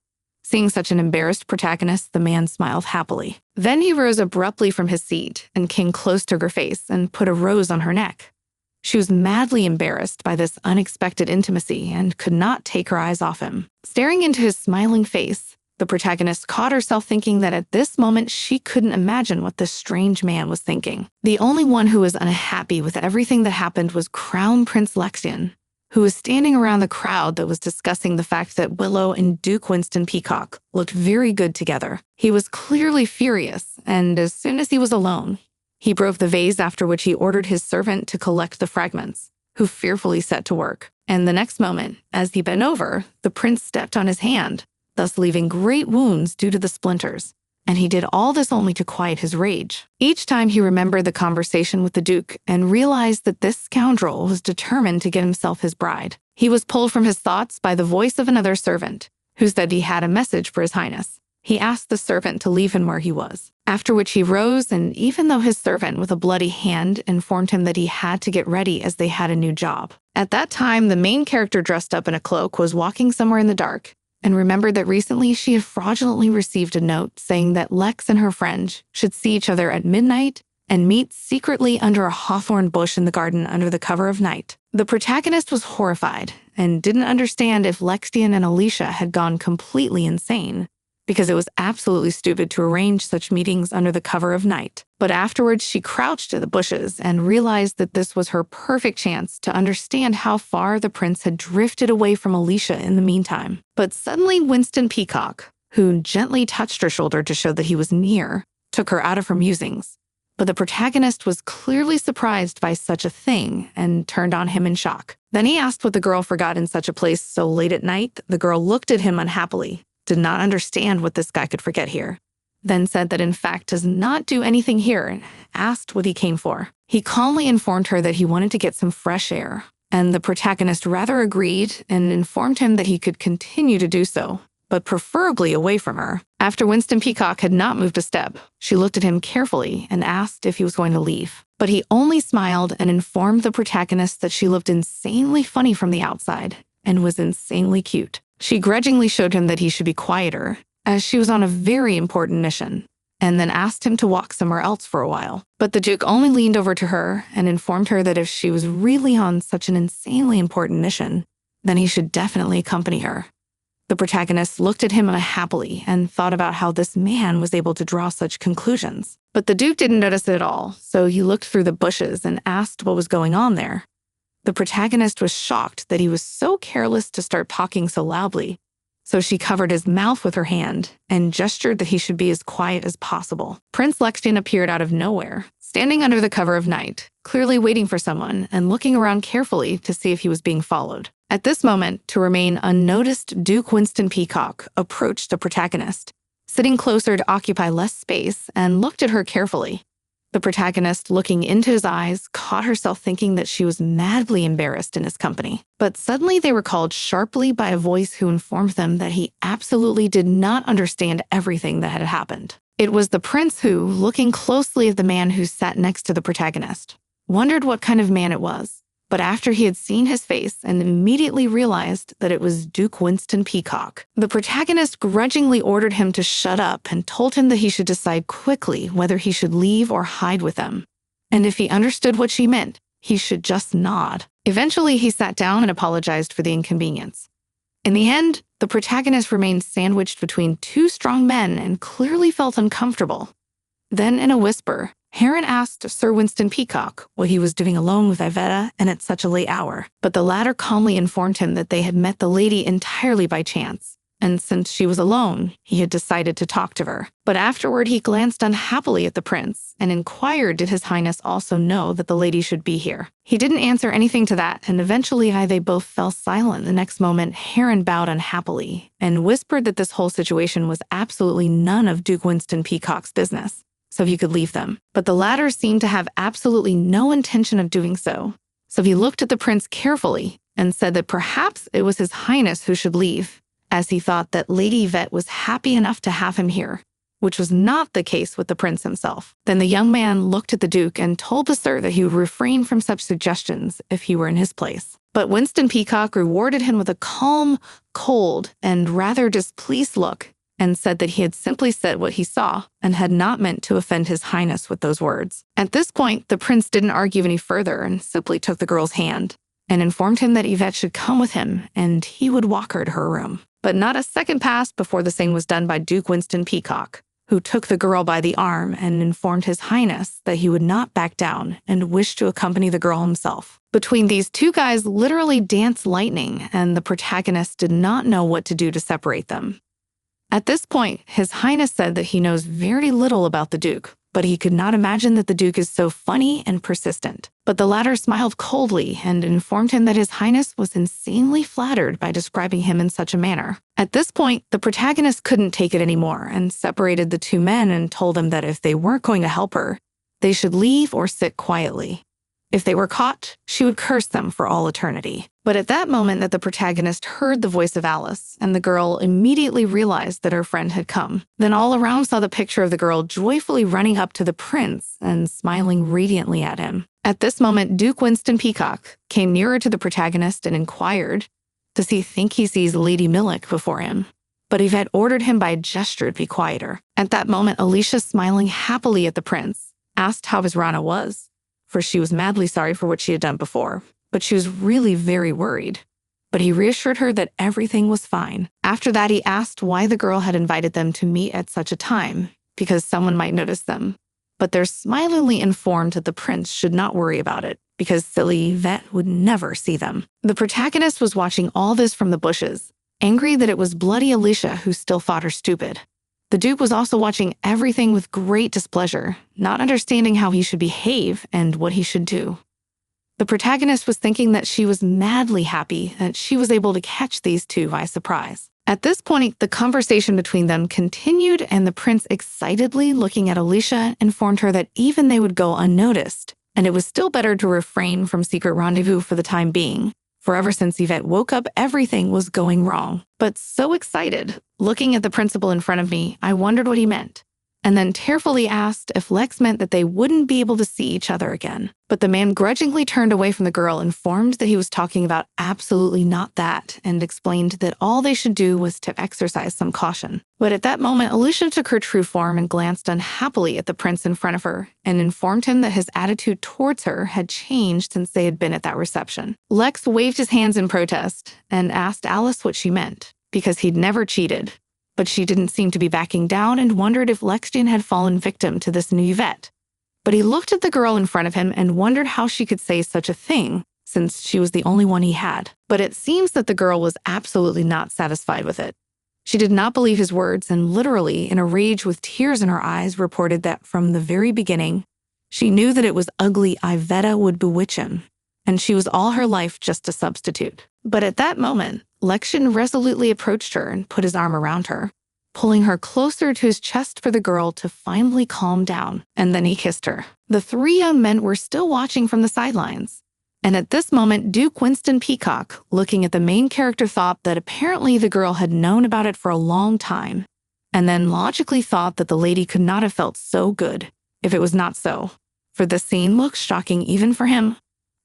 Seeing such an embarrassed protagonist, the man smiled happily. Then he rose abruptly from his seat and came close to her face and put a rose on her neck. She was madly embarrassed by this unexpected intimacy and could not take her eyes off him. Staring into his smiling face, the protagonist caught herself thinking that at this moment she couldn't imagine what this strange man was thinking. The only one who was unhappy with everything that happened was Crown Prince Lexian, who was standing around the crowd that was discussing the fact that Willow and Duke Winston Peacock looked very good together. He was clearly furious, and as soon as he was alone, he broke the vase, after which he ordered his servant to collect the fragments, who fearfully set to work. And the next moment, as he bent over, the prince stepped on his hand, thus leaving great wounds due to the splinters. And he did all this only to quiet his rage. Each time he remembered the conversation with the Duke and realized that this scoundrel was determined to get himself his bride. He was pulled from his thoughts by the voice of another servant, who said he had a message for His Highness. He asked the servant to leave him where he was, after which he rose, and even though his servant with a bloody hand informed him that he had to get ready as they had a new job. At that time, the main character dressed up in a cloak was walking somewhere in the dark, and remembered that recently she had fraudulently received a note saying that Lex and her friend should see each other at midnight and meet secretly under a hawthorn bush in the garden under the cover of night. The protagonist was horrified and didn't understand if Lexian and Alicia had gone completely insane, because it was absolutely stupid to arrange such meetings under the cover of night. But afterwards, she crouched at the bushes and realized that this was her perfect chance to understand how far the prince had drifted away from Alicia in the meantime. But suddenly, Winston Peacock, who gently touched her shoulder to show that he was near, took her out of her musings. But the protagonist was clearly surprised by such a thing and turned on him in shock. Then he asked what the girl forgot in such a place so late at night. The girl looked at him unhappily, did not understand what this guy could forget here, then said that in fact does not do anything here, and asked what he came for. He calmly informed her that he wanted to get some fresh air, and the protagonist rather agreed and informed him that he could continue to do so, but preferably away from her. After Winston Peacock had not moved a step, she looked at him carefully and asked if he was going to leave. But he only smiled and informed the protagonist that she looked insanely funny from the outside and was insanely cute. She grudgingly showed him that he should be quieter, as she was on a very important mission, and then asked him to walk somewhere else for a while. But the Duke only leaned over to her and informed her that if she was really on such an insanely important mission, then he should definitely accompany her. The protagonist looked at him unhappily and thought about how this man was able to draw such conclusions. But the Duke didn't notice it at all, so he looked through the bushes and asked what was going on there. The protagonist was shocked that he was so careless to start talking so loudly, so she covered his mouth with her hand and gestured that he should be as quiet as possible. Prince Lexian appeared out of nowhere, standing under the cover of night, clearly waiting for someone and looking around carefully to see if he was being followed. At this moment, to remain unnoticed, Duke Winston Peacock approached the protagonist, sitting closer to occupy less space, and looked at her carefully. The protagonist, looking into his eyes, caught herself thinking that she was madly embarrassed in his company. But suddenly they were called sharply by a voice who informed them that he absolutely did not understand everything that had happened. It was the prince who, looking closely at the man who sat next to the protagonist, wondered what kind of man it was. But after he had seen his face and immediately realized that it was Duke Winston Peacock, the protagonist grudgingly ordered him to shut up and told him that he should decide quickly whether he should leave or hide with them. And if he understood what she meant, he should just nod. Eventually, he sat down and apologized for the inconvenience. In the end, the protagonist remained sandwiched between two strong men and clearly felt uncomfortable. Then, in a whisper, Heron asked Sir Winston Peacock what he was doing alone with Iveta and at such a late hour, but the latter calmly informed him that they had met the lady entirely by chance, and since she was alone, he had decided to talk to her. But afterward, he glanced unhappily at the prince and inquired did His Highness also know that the lady should be here. He didn't answer anything to that, and eventually they both fell silent. The next moment, Heron bowed unhappily and whispered that this whole situation was absolutely none of Duke Winston Peacock's business, so he could leave them. But the latter seemed to have absolutely no intention of doing so. So he looked at the prince carefully and said that perhaps it was His Highness who should leave, as he thought that Lady Yvette was happy enough to have him here, which was not the case with the prince himself. Then the young man looked at the Duke and told the sir that he would refrain from such suggestions if he were in his place. But Winston Peacock rewarded him with a calm, cold, and rather displeased look, and said that he had simply said what he saw and had not meant to offend His Highness with those words. At this point, the prince didn't argue any further and simply took the girl's hand and informed him that Yvette should come with him and he would walk her to her room. But not a second passed before the same was done by Duke Winston Peacock, who took the girl by the arm and informed His Highness that he would not back down and wished to accompany the girl himself. Between these two guys literally danced lightning, and the protagonist did not know what to do to separate them. At this point, His Highness said that he knows very little about the Duke, but he could not imagine that the Duke is so funny and persistent. But the latter smiled coldly and informed him that His Highness was insanely flattered by describing him in such a manner. At this point, the protagonist couldn't take it anymore and separated the two men and told them that if they weren't going to help her, they should leave or sit quietly. If they were caught, she would curse them for all eternity. But at that moment that the protagonist heard the voice of Alice, and the girl immediately realized that her friend had come. Then all around saw the picture of the girl joyfully running up to the prince and smiling radiantly at him. At this moment, Duke Winston Peacock came nearer to the protagonist and inquired, does he think he sees Lady Millick before him? But Yvette ordered him by a gesture to be quieter. At that moment, Alicia, smiling happily at the prince, asked how his Rana was, for she was madly sorry for what she had done before, but she was really very worried. But he reassured her that everything was fine. After that, he asked why the girl had invited them to meet at such a time, because someone might notice them. But they're smilingly informed that the prince should not worry about it, because silly Yvette would never see them. The protagonist was watching all this from the bushes, angry that it was bloody Alicia who still thought her stupid. The Duke was also watching everything with great displeasure, not understanding how he should behave and what he should do. The protagonist was thinking that she was madly happy that she was able to catch these two by surprise. At this point, the conversation between them continued, and the prince, excitedly looking at Alicia, informed her that even they would go unnoticed, and it was still better to refrain from secret rendezvous for the time being, for ever since Yvette woke up, everything was going wrong. But so excited, looking at the principal in front of me, I wondered what he meant, and then tearfully asked if Lex meant that they wouldn't be able to see each other again. But the man grudgingly turned away from the girl, informed that he was talking about absolutely not that, and explained that all they should do was to exercise some caution. But at that moment, Alicia took her true form and glanced unhappily at the prince in front of her, and informed him that his attitude towards her had changed since they had been at that reception. Lex waved his hands in protest and asked Alice what she meant, because he'd never cheated. But she didn't seem to be backing down and wondered if Lexian had fallen victim to this new Yvette. But he looked at the girl in front of him and wondered how she could say such a thing, since she was the only one he had. But it seems that the girl was absolutely not satisfied with it. She did not believe his words and literally, in a rage with tears in her eyes, reported that from the very beginning, she knew that it was ugly Iveta would bewitch him, and she was all her life just a substitute. But at that moment, Lexian resolutely approached her and put his arm around her, pulling her closer to his chest for the girl to finally calm down, and then he kissed her. The three young men were still watching from the sidelines, and at this moment, Duke Winston Peacock, looking at the main character, thought that apparently the girl had known about it for a long time, and then logically thought that the lady could not have felt so good if it was not so, for the scene looks shocking even for him,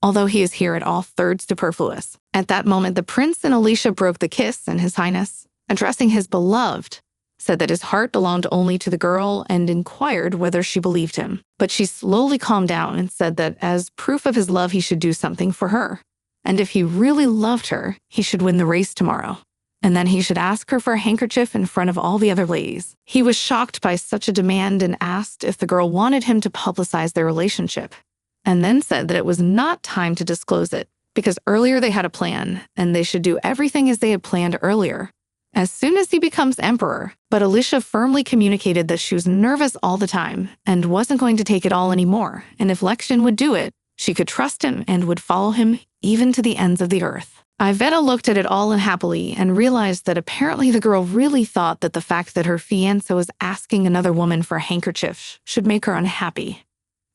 although he is here at all thirds superfluous. At that moment, the prince and Alicia broke the kiss, and His Highness, addressing his beloved, said that his heart belonged only to the girl and inquired whether she believed him. But she slowly calmed down and said that as proof of his love, he should do something for her. And if he really loved her, he should win the race tomorrow. And then he should ask her for a handkerchief in front of all the other ladies. He was shocked by such a demand and asked if the girl wanted him to publicize their relationship, and then said that it was not time to disclose it, because earlier they had a plan, and they should do everything as they had planned earlier, as soon as he becomes emperor. But Alicia firmly communicated that she was nervous all the time and wasn't going to take it all anymore, and if Lexian would do it, she could trust him and would follow him even to the ends of the earth. Iveta looked at it all unhappily and realized that apparently the girl really thought that the fact that her fiancé was asking another woman for a handkerchief should make her unhappy,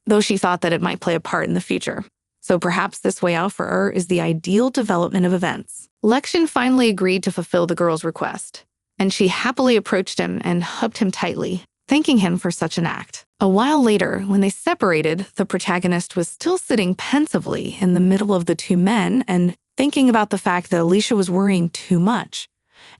though she thought that it might play a part in the future. So perhaps this way out for her is the ideal development of events. Lexian finally agreed to fulfill the girl's request, and she happily approached him and hugged him tightly, thanking him for such an act. A while later, when they separated, the protagonist was still sitting pensively in the middle of the two men and thinking about the fact that Alicia was worrying too much,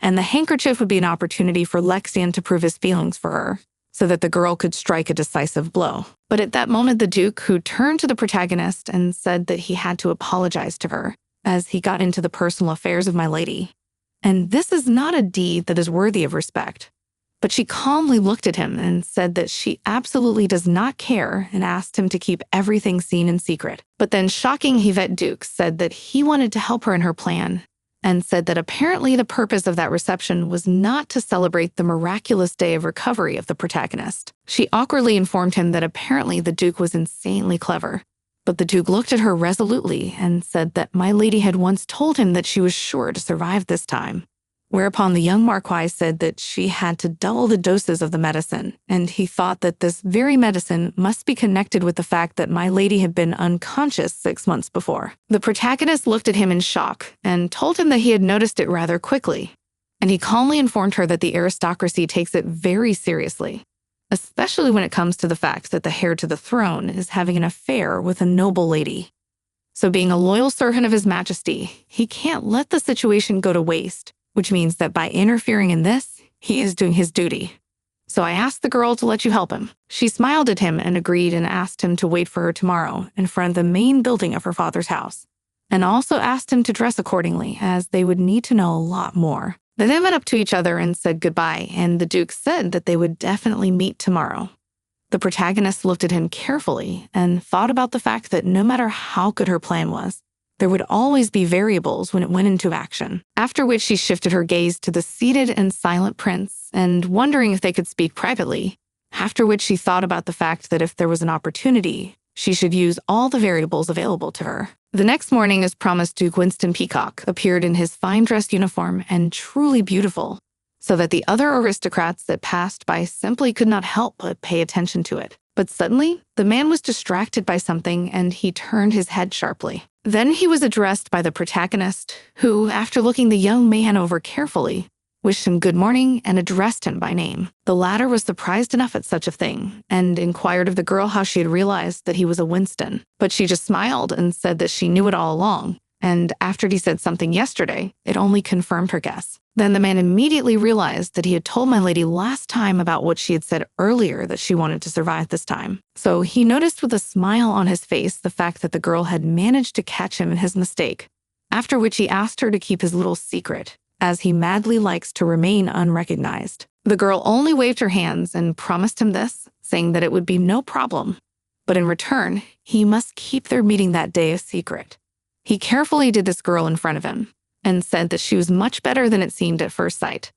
and the handkerchief would be an opportunity for Lexian to prove his feelings for her, so that the girl could strike a decisive blow. But at that moment, the Duke, who turned to the protagonist and said that he had to apologize to her, as he got into the personal affairs of my lady. And this is not a deed that is worthy of respect. But she calmly looked at him and said that she absolutely does not care and asked him to keep everything seen in secret. But then shocking Yvette Duke said that he wanted to help her in her plan, and said that apparently the purpose of that reception was not to celebrate the miraculous day of recovery of the protagonist. She awkwardly informed him that apparently the Duke was insanely clever, but the Duke looked at her resolutely and said that my lady had once told him that she was sure to survive this time, whereupon the young Marquis said that she had to double the doses of the medicine, and he thought that this very medicine must be connected with the fact that my lady had been unconscious 6 months before. The protagonist looked at him in shock and told him that he had noticed it rather quickly, and he calmly informed her that the aristocracy takes it very seriously, especially when it comes to the fact that the heir to the throne is having an affair with a noble lady. So being a loyal servant of His Majesty, he can't let the situation go to waste, which means that by interfering in this, he is doing his duty. So I asked the girl to let you help him. She smiled at him and agreed and asked him to wait for her tomorrow in front of the main building of her father's house, and also asked him to dress accordingly, as they would need to know a lot more. They then went up to each other and said goodbye, and the Duke said that they would definitely meet tomorrow. The protagonist looked at him carefully and thought about the fact that no matter how good her plan was, there would always be variables when it went into action, after which she shifted her gaze to the seated and silent prince, and wondering if they could speak privately, after which she thought about the fact that if there was an opportunity, she should use all the variables available to her. The next morning, as promised, Duke Winston Peacock appeared in his fine dress uniform and truly beautiful, so that the other aristocrats that passed by simply could not help but pay attention to it. But suddenly, the man was distracted by something and he turned his head sharply. Then he was addressed by the protagonist, who, after looking the young man over carefully, wished him good morning, and addressed him by name. The latter was surprised enough at such a thing and inquired of the girl how she had realized that he was a Winston. But she just smiled and said that she knew it all along, and after he said something yesterday, it only confirmed her guess. Then the man immediately realized that he had told my lady last time about what she had said earlier that she wanted to survive this time. So he noticed with a smile on his face the fact that the girl had managed to catch him in his mistake, after which he asked her to keep his little secret, as he madly likes to remain unrecognized. The girl only waved her hands and promised him this, saying that it would be no problem. But in return, he must keep their meeting that day a secret. He carefully did this girl in front of him and said that she was much better than it seemed at first sight.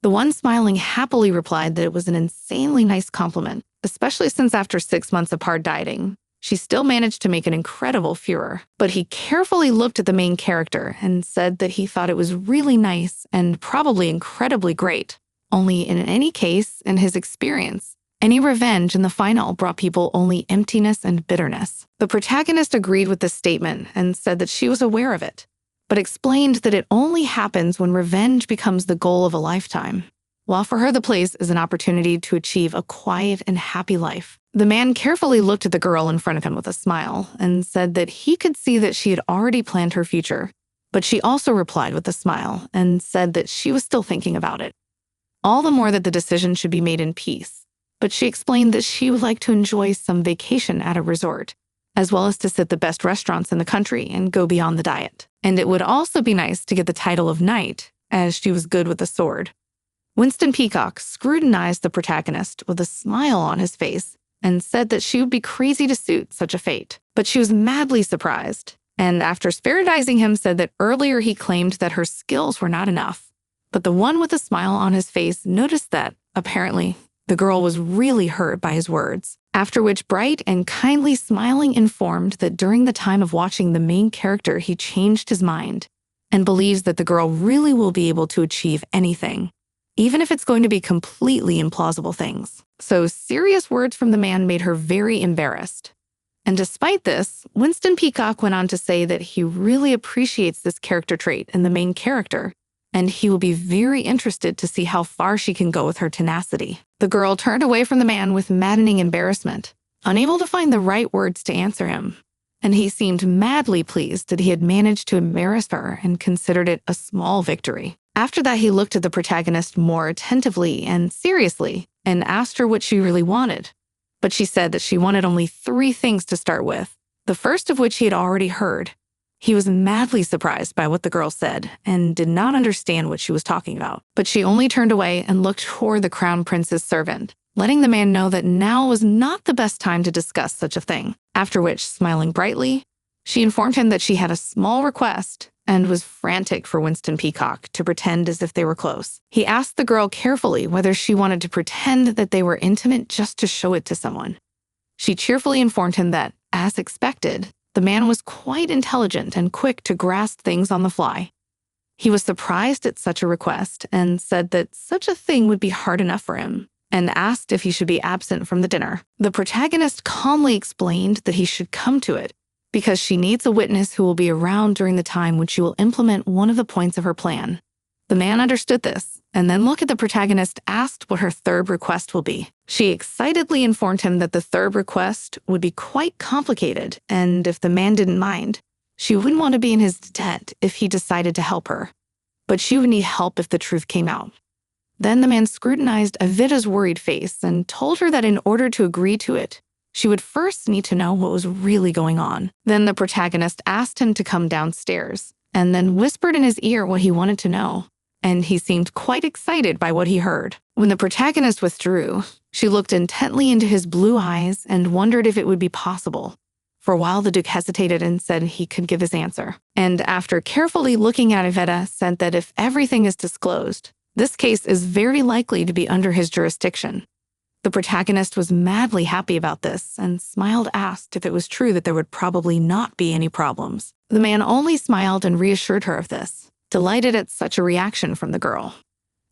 The one smiling happily replied that it was an insanely nice compliment, especially since after 6 months of hard dieting, she still managed to make an incredible furor. But he carefully looked at the main character and said that he thought it was really nice and probably incredibly great. Only in any case, in his experience, any revenge in the final brought people only emptiness and bitterness. The protagonist agreed with this statement and said that she was aware of it, but explained that it only happens when revenge becomes the goal of a lifetime, while for her the place is an opportunity to achieve a quiet and happy life. The man carefully looked at the girl in front of him with a smile and said that he could see that she had already planned her future, but she also replied with a smile and said that she was still thinking about it. All the more that the decision should be made in peace, but she explained that she would like to enjoy some vacation at a resort, as well as to sit the best restaurants in the country and go beyond the diet. And it would also be nice to get the title of knight, as she was good with the sword. Winston Peacock scrutinized the protagonist with a smile on his face and said that she would be crazy to suit such a fate. But she was madly surprised, and after spiritising him said that earlier he claimed that her skills were not enough. But the one with a smile on his face noticed that, apparently, the girl was really hurt by his words, after which bright and kindly smiling informed that during the time of watching the main character he changed his mind and believes that the girl really will be able to achieve anything, even if it's going to be completely implausible things. So serious words from the man made her very embarrassed. And despite this, Winston Peacock went on to say that he really appreciates this character trait in the main character, and he will be very interested to see how far she can go with her tenacity. The girl turned away from the man with maddening embarrassment, unable to find the right words to answer him, and he seemed madly pleased that he had managed to embarrass her and considered it a small victory. After that, he looked at the protagonist more attentively and seriously and asked her what she really wanted. But she said that she wanted only 3 things to start with, the first of which he had already heard. He was madly surprised by what the girl said and did not understand what she was talking about. But she only turned away and looked toward the crown prince's servant, letting the man know that now was not the best time to discuss such a thing. After which, smiling brightly, she informed him that she had a small request and was frantic for Winston Peacock to pretend as if they were close. He asked the girl carefully whether she wanted to pretend that they were intimate just to show it to someone. She cheerfully informed him that, as expected, the man was quite intelligent and quick to grasp things on the fly. He was surprised at such a request and said that such a thing would be hard enough for him, and asked if he should be absent from the dinner. The protagonist calmly explained that he should come to it because she needs a witness who will be around during the time when she will implement one of the points of her plan. The man understood this, and then looked at the protagonist, asked what her third request will be. She excitedly informed him that the third request would be quite complicated, and if the man didn't mind, she wouldn't want to be in his debt if he decided to help her. But she would need help if the truth came out. Then the man scrutinized Avida's worried face and told her that in order to agree to it, she would first need to know what was really going on. Then the protagonist asked him to come downstairs, and then whispered in his ear what he wanted to know, and he seemed quite excited by what he heard. When the protagonist withdrew, she looked intently into his blue eyes and wondered if it would be possible. For a while, the Duke hesitated and said he could give his answer. And after carefully looking at Aveda, said that if everything is disclosed, this case is very likely to be under his jurisdiction. The protagonist was madly happy about this and smiled, asked if it was true that there would probably not be any problems. The man only smiled and reassured her of this, delighted at such a reaction from the girl,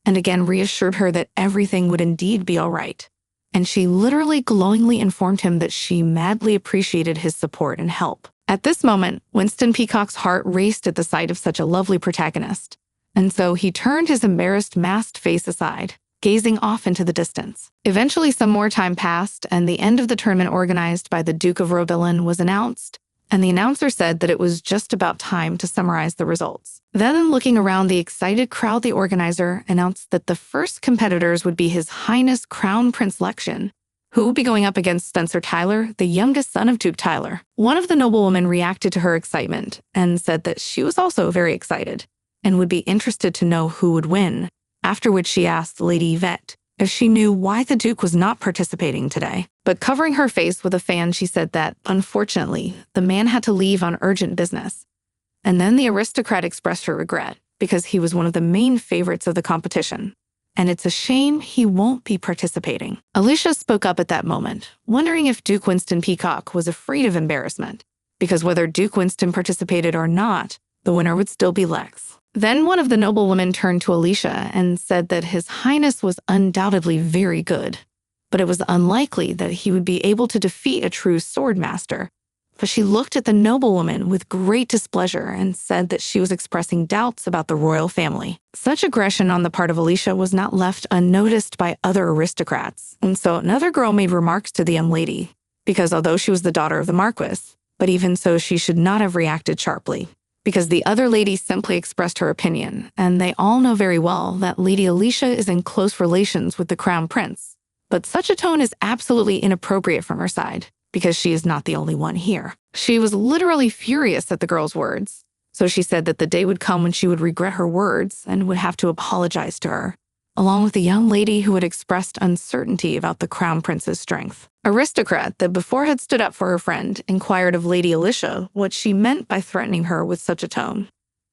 and again reassured her that everything would indeed be all right. And she literally glowingly informed him that she madly appreciated his support and help. At this moment, Winston Peacock's heart raced at the sight of such a lovely protagonist, And so he turned his embarrassed, masked face aside, gazing off into the distance. Eventually, some more time passed, and the end of the tournament organized by the Duke of Robilin was announced, and the announcer said that it was just about time to summarize the results. Then, looking around the excited crowd, the organizer announced that the first competitors would be His Highness Crown Prince Lexian, who would be going up against Spencer Tyler, the youngest son of Duke Tyler. One of the noblewomen reacted to her excitement and said that she was also very excited and would be interested to know who would win, after which she asked Lady Yvette if she knew why the Duke was not participating today. But covering her face with a fan, she said that, unfortunately, the man had to leave on urgent business. And then the aristocrat expressed her regret because he was one of the main favorites of the competition, and it's a shame he won't be participating. Alicia spoke up at that moment, wondering if Duke Winston Peacock was afraid of embarrassment, because whether Duke Winston participated or not, the winner would still be Lex. Then one of the noblewomen turned to Alicia and said that His Highness was undoubtedly very good, but it was unlikely that he would be able to defeat a true sword master. But she looked at the noblewoman with great displeasure and said that she was expressing doubts about the royal family. Such aggression on the part of Alicia was not left unnoticed by other aristocrats, and so another girl made remarks to the young lady, because although she was the daughter of the Marquis, but even so she should not have reacted sharply, because the other lady simply expressed her opinion, and they all know very well that Lady Alicia is in close relations with the Crown Prince. But such a tone is absolutely inappropriate from her side, because she is not the only one here. She was literally furious at the girl's words, so she said that the day would come when she would regret her words and would have to apologize to her, along with the young lady who had expressed uncertainty about the Crown Prince's strength. Aristocrat, that before had stood up for her friend, inquired of Lady Alicia what she meant by threatening her with such a tone.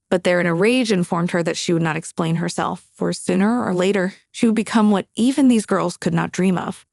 But there in a rage informed her that she would not explain herself, for sooner or later she would become what even these girls could not dream of.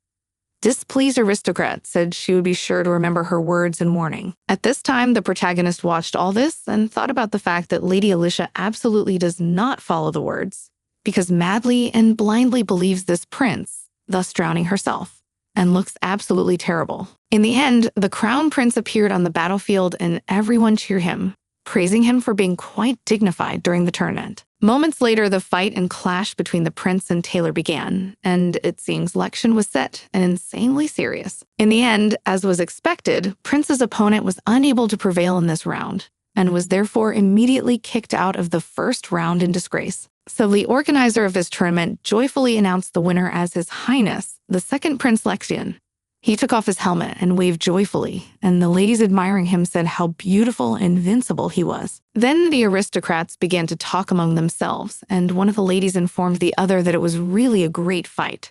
Displeased aristocrat said she would be sure to remember her words and warning. At this time, the protagonist watched all this and thought about the fact that Lady Alicia absolutely does not follow the words, because madly and blindly believes this prince, thus drowning herself, and looks absolutely terrible. In the end, the Crown Prince appeared on the battlefield and everyone cheered him, praising him for being quite dignified during the tournament. Moments later, the fight and clash between the prince and Taylor began, and it seems Lexian was set and insanely serious. In the end, as was expected, Prince's opponent was unable to prevail in this round, and was therefore immediately kicked out of the first round in disgrace. So the organizer of this tournament joyfully announced the winner as His Highness, the second Prince Lexian. He took off his helmet and waved joyfully, and the ladies admiring him said how beautiful and invincible he was. Then the aristocrats began to talk among themselves, and one of the ladies informed the other that it was really a great fight.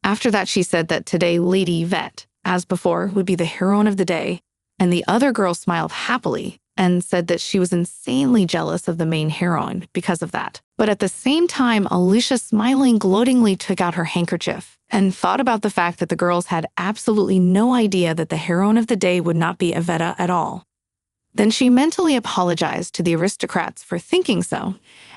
After that, she said that today Lady Yvette, as before, would be the heroine of the day, and the other girl smiled happily and said that she was insanely jealous of the main heroine because of that. But at the same time, Alicia smiling gloatingly took out her handkerchief and thought about the fact that the girls had absolutely no idea that the heroine of the day would not be Yvette at all. Then she mentally apologized to the aristocrats for thinking so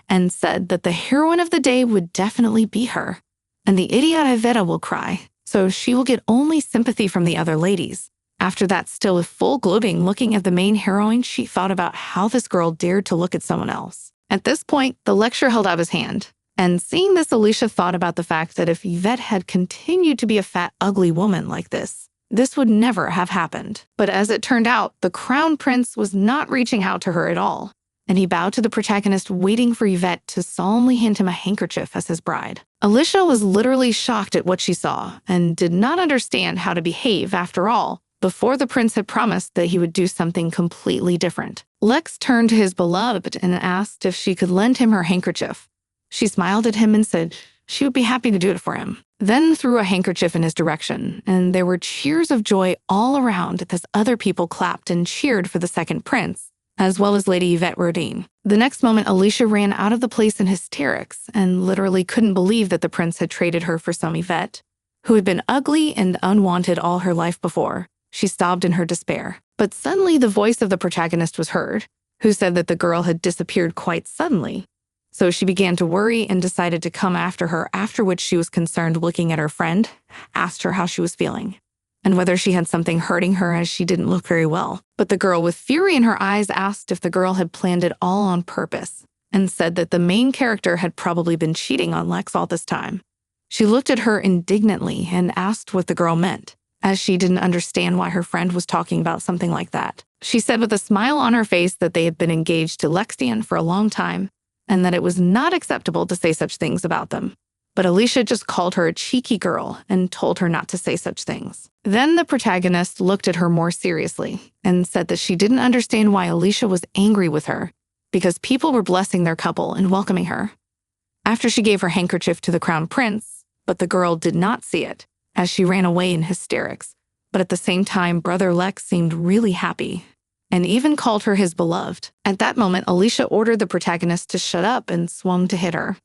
and said that the heroine of the day would definitely be her, and the idiot Yvette will cry, so she will get only sympathy from the other ladies. After that, still with full gloating looking at the main heroine, she thought about how this girl dared to look at someone else. At this point, the lecturer held out his hand, and seeing this, Alicia thought about the fact that if Yvette had continued to be a fat, ugly woman like this would never have happened. But as it turned out, the Crown Prince was not reaching out to her at all, and he bowed to the protagonist, waiting for Yvette to solemnly hand him a handkerchief as his bride. Alicia was literally shocked at what she saw, and did not understand how to behave after all. Before the prince had promised that he would do something completely different. Lex turned to his beloved and asked if she could lend him her handkerchief. She smiled at him and said she would be happy to do it for him, then threw a handkerchief in his direction, and there were cheers of joy all around as other people clapped and cheered for the second prince, as well as Lady Yvette Rodin. The next moment, Alicia ran out of the place in hysterics and literally couldn't believe that the prince had traded her for some Yvette, who had been ugly and unwanted all her life before. She sobbed in her despair. But suddenly the voice of the protagonist was heard, who said that the girl had disappeared quite suddenly. So she began to worry and decided to come after her, after which she was concerned looking at her friend, asked her how she was feeling, and whether she had something hurting her as she didn't look very well. But the girl with fury in her eyes asked if the girl had planned it all on purpose, and said that the main character had probably been cheating on Lex all this time. She looked at her indignantly and asked what the girl meant, as she didn't understand why her friend was talking about something like that. She said with a smile on her face that they had been engaged to Lexian for a long time and that it was not acceptable to say such things about them. But Alicia just called her a cheeky girl and told her not to say such things. Then the protagonist looked at her more seriously and said that she didn't understand why Alicia was angry with her because people were blessing their couple and welcoming her. After she gave her handkerchief to the crown prince, but the girl did not see it, as she ran away in hysterics. But at the same time, Brother Lex seemed really happy and even called her his beloved. At that moment, Alicia ordered the protagonist to shut up and swung to hit her.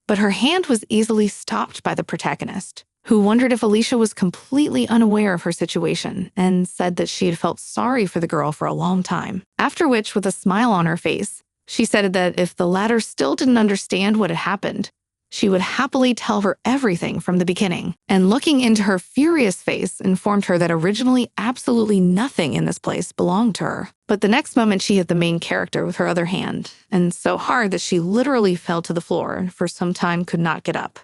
But her hand was easily stopped by the protagonist, who wondered if Alicia was completely unaware of her situation and said that she had felt sorry for the girl for a long time. After which, with a smile on her face, she said that if the latter still didn't understand what had happened, she would happily tell her everything from the beginning, and looking into her furious face informed her that originally absolutely nothing in this place belonged to her. But the next moment she hit the main character with her other hand, and so hard that she literally fell to the floor and for some time could not get up.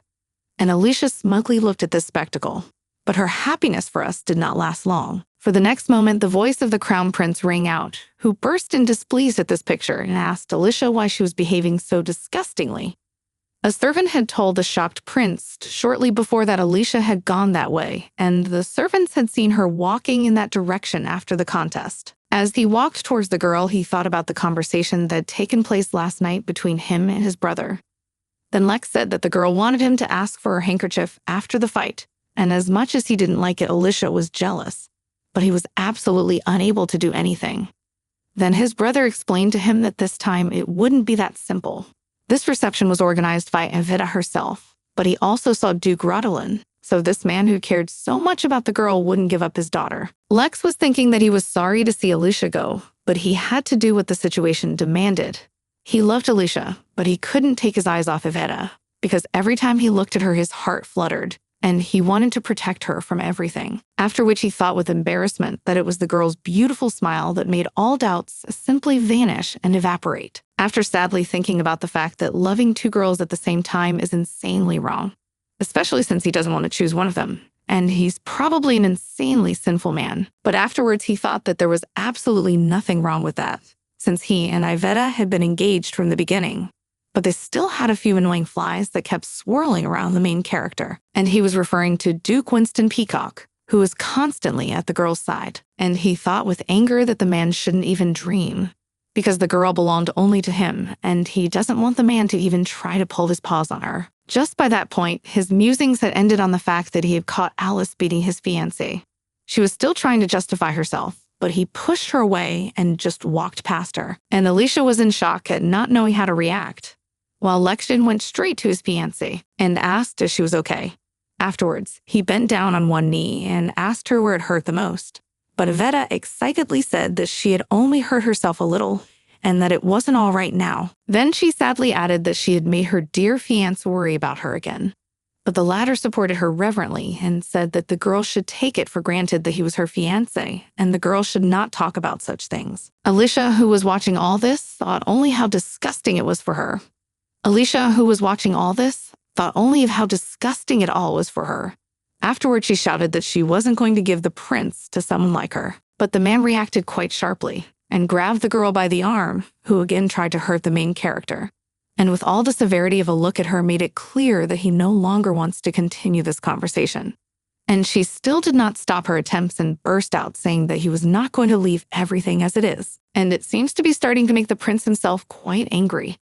And Alicia smugly looked at this spectacle. But her happiness for us did not last long. For the next moment, the voice of the crown prince rang out, who burst in displeased at this picture and asked Alicia why she was behaving so disgustingly. A servant had told the shocked prince shortly before that Alicia had gone that way, and the servants had seen her walking in that direction after the contest. As he walked towards the girl, he thought about the conversation that had taken place last night between him and his brother. Then Lex said that the girl wanted him to ask for her handkerchief after the fight, and as much as he didn't like it, Alicia was jealous, but he was absolutely unable to do anything. Then his brother explained to him that this time it wouldn't be that simple. This reception was organized by Evita herself, but he also saw Duke Rodolin, so this man who cared so much about the girl wouldn't give up his daughter. Lex was thinking that he was sorry to see Alicia go, but he had to do what the situation demanded. He loved Alicia, but he couldn't take his eyes off Evita, because every time he looked at her, his heart fluttered, and he wanted to protect her from everything. After which he thought with embarrassment that it was the girl's beautiful smile that made all doubts simply vanish and evaporate. After sadly thinking about the fact that loving two girls at the same time is insanely wrong, especially since he doesn't want to choose one of them, and he's probably an insanely sinful man. But afterwards he thought that there was absolutely nothing wrong with that, since he and Iveta had been engaged from the beginning. But they still had a few annoying flies that kept swirling around the main character, and he was referring to Duke Winston Peacock, who was constantly at the girl's side, and he thought with anger that the man shouldn't even dream, because the girl belonged only to him, and he doesn't want the man to even try to pull his paws on her. Just by that point, his musings had ended on the fact that he had caught Alice beating his fiancé. She was still trying to justify herself, but he pushed her away and just walked past her, and Alicia was in shock at not knowing how to react, while Lexian went straight to his fiancée and asked if she was okay. Afterwards, he bent down on one knee and asked her where it hurt the most. But Iveta excitedly said that she had only hurt herself a little and that it wasn't all right now. Then she sadly added that she had made her dear fiancé worry about her again. But the latter supported her reverently and said that the girl should take it for granted that he was her fiancé, and the girl should not talk about such things. Alicia, who was watching all this, thought only how disgusting it was for her. Alicia, who was watching all this, thought only of how disgusting it all was for her. Afterward, she shouted that she wasn't going to give the prince to someone like her. But the man reacted quite sharply and grabbed the girl by the arm, who again tried to hurt the main character. And with all the severity of a look at her made it clear that he no longer wants to continue this conversation. And she still did not stop her attempts and burst out saying that he was not going to leave everything as it is. And it seems to be starting to make the prince himself quite angry.